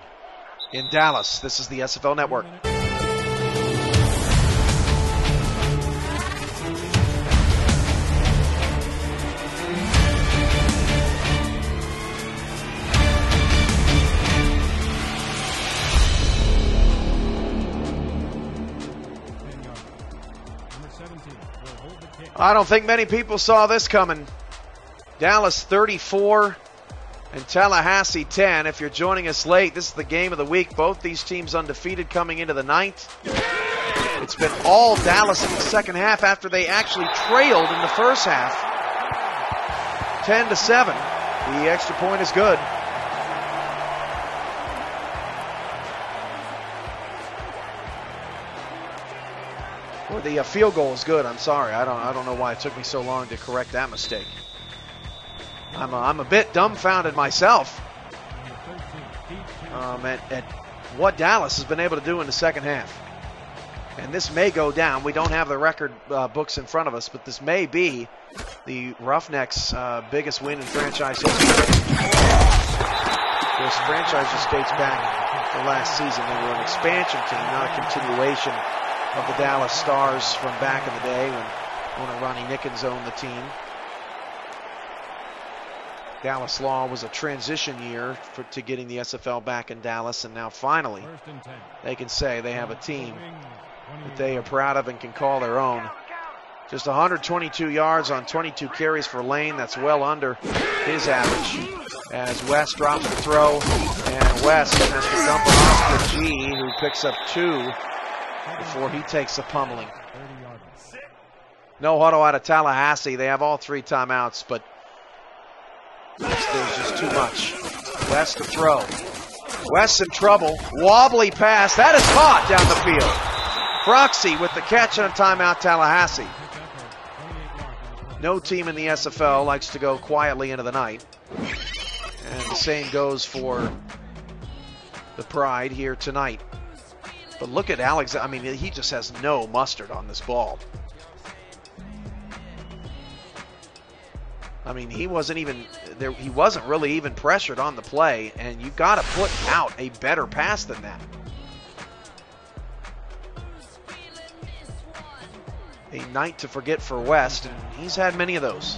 in Dallas. This is the SFL Network. I don't think many people saw this coming. Dallas 34 and Tallahassee 10. If you're joining us late, this is the game of the week. Both these teams undefeated coming into the 9th. It's been all Dallas in the second half after they actually trailed in the first half. 10-7. The extra point is good. Or the field goal is good. I'm sorry. I don't know why it took me so long to correct that mistake. I'm a bit dumbfounded myself at what Dallas has been able to do in the second half. And this may go down. We don't have the record books in front of us, but this may be the Roughnecks' biggest win in franchise history. This franchise just dates back to last season. They were an expansion team, not a continuation of the Dallas Stars from back in the day when owner Ronnie Nickens owned the team. Dallas Law was a transition year to getting the SFL back in Dallas, and now finally they can say they have a team that they are proud of and can call their own. Just 122 yards on 22 carries for Lane. That's well under his average. As West drops the throw, and West has to dump it off to G, who picks up 2 before he takes a pummeling. No huddle out of Tallahassee. They have all 3 timeouts, but there's just too much. West to throw. West in trouble. Wobbly pass. That is caught down the field. Proxy with the catch and a timeout, Tallahassee. No team in the SFL likes to go quietly into the night. And the same goes for the Pride here tonight. But look at Alex. I mean, he just has no mustard on this ball. I mean, he wasn't even there. He wasn't really even pressured on the play, and you got to put out a better pass than that. A night to forget for West, and he's had many of those.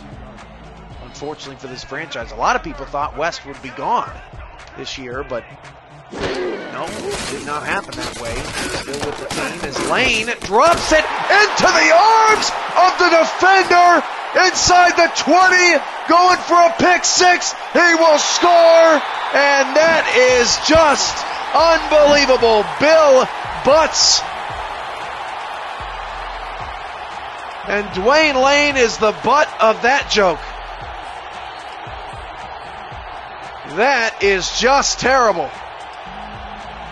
Unfortunately for this franchise, a lot of people thought West would be gone this year, but no, it did not happen that way. Still with the team as Lane drops it into the arms of the defender inside the 20, going for a pick 6. He will score, and that is just unbelievable. Bill Butts. And Dwayne Lane is the butt of that joke. That is just terrible.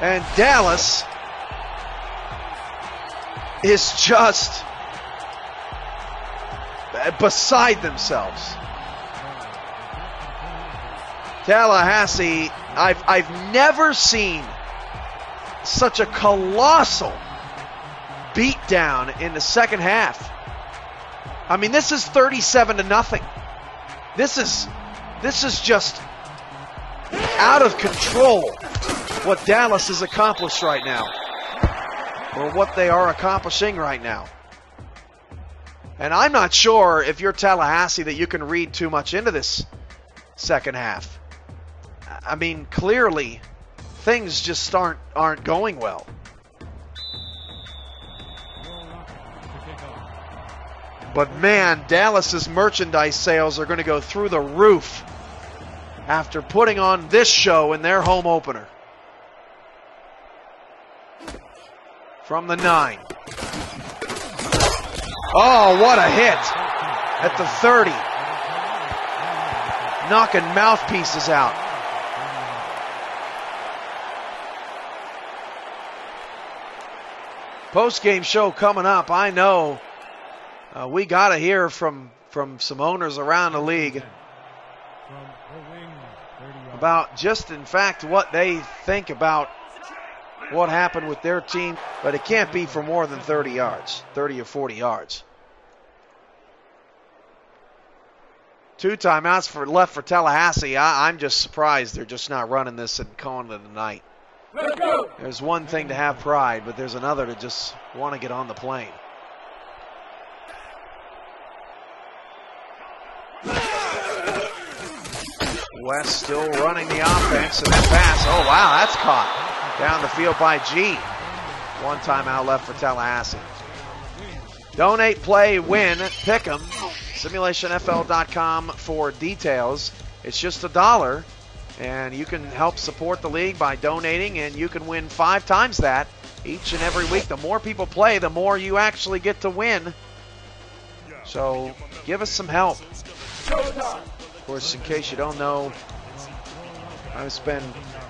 And Dallas is just beside themselves. Tallahassee, I've never seen such a colossal beatdown in the second half. I mean, this is 37-0. This is just out of control what Dallas has accomplished right now, or what they are accomplishing right now. And I'm not sure if you're Tallahassee that you can read too much into this second half. I mean, clearly things just aren't going well. But man, Dallas's merchandise sales are going to go through the roof after putting on this show in their home opener. From the 9. Oh, what a hit at the 30. Knocking mouthpieces out. Post-game show coming up. I know we got to hear from some owners around the league about just, in fact, what they think about what happened with their team. But it can't be for more than 30 yards, 30 or 40 yards. 2 timeouts left for Tallahassee. I'm just surprised they're just not running this and calling it a night. There's one thing to have pride, but there's another to just want to get on the plane. West still running the offense, and that pass, oh wow, that's caught down the field by G. 1 timeout left for Tallahassee. Donate, play, win, pick 'em. SimulationFL.com for details. It's just $1, and you can help support the league by donating, and you can win 5 times that each and every week. The more people play, the more you actually get to win. So give us some help. Of course, in case you don't know, I spend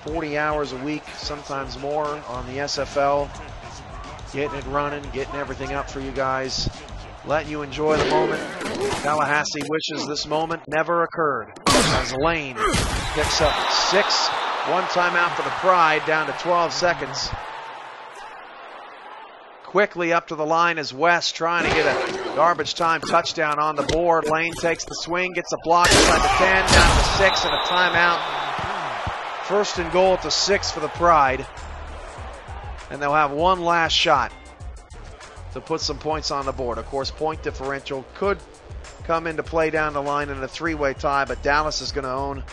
40 hours a week, sometimes more, on the SFL, getting it running, getting everything up for you guys, letting you enjoy the moment. Tallahassee wishes this moment never occurred, as Lane picks up 6. 1 timeout for the Pride, down to 12 seconds. Quickly up to the line is West, trying to get a garbage time touchdown on the board. Lane takes the swing, gets a block inside the 10, down to 6 and a timeout. 1st and goal at the 6 for the Pride. And they'll have one last shot to put some points on the board. Of course, point differential could come into play down the line in a three-way tie, but Dallas is going to own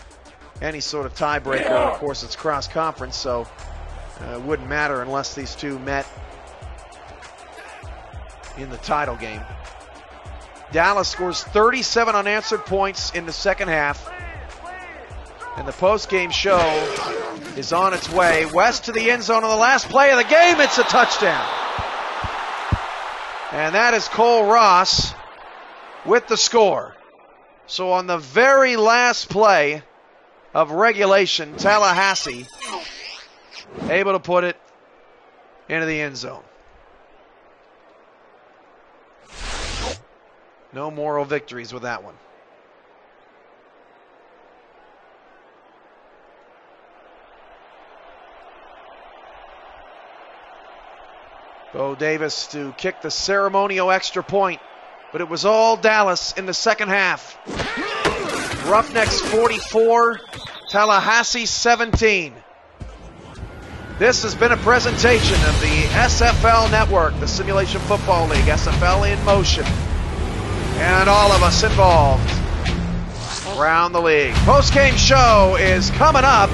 any sort of tiebreaker. Of course, it's cross-conference, so it wouldn't matter unless these two met in the title game. Dallas scores 37 unanswered points in the second half. And the post-game show is on its way. West to the end zone on the last play of the game. It's a touchdown. And that is Cole Ross with the score. So on the very last play of regulation, Tallahassee able to put it into the end zone. No moral victories with that one. Bo Davis to kick the ceremonial extra point, but it was all Dallas in the second half. Roughnecks 44, Tallahassee 17. This has been a presentation of the SFL Network, the Simulation Football League, SFL in motion, and all of us involved around the league. Post-game show is coming up.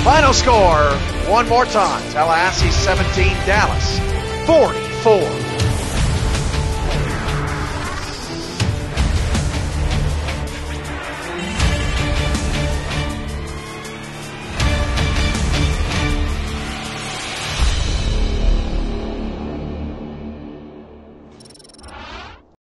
Final score, one more time, Tallahassee 17, Dallas 44.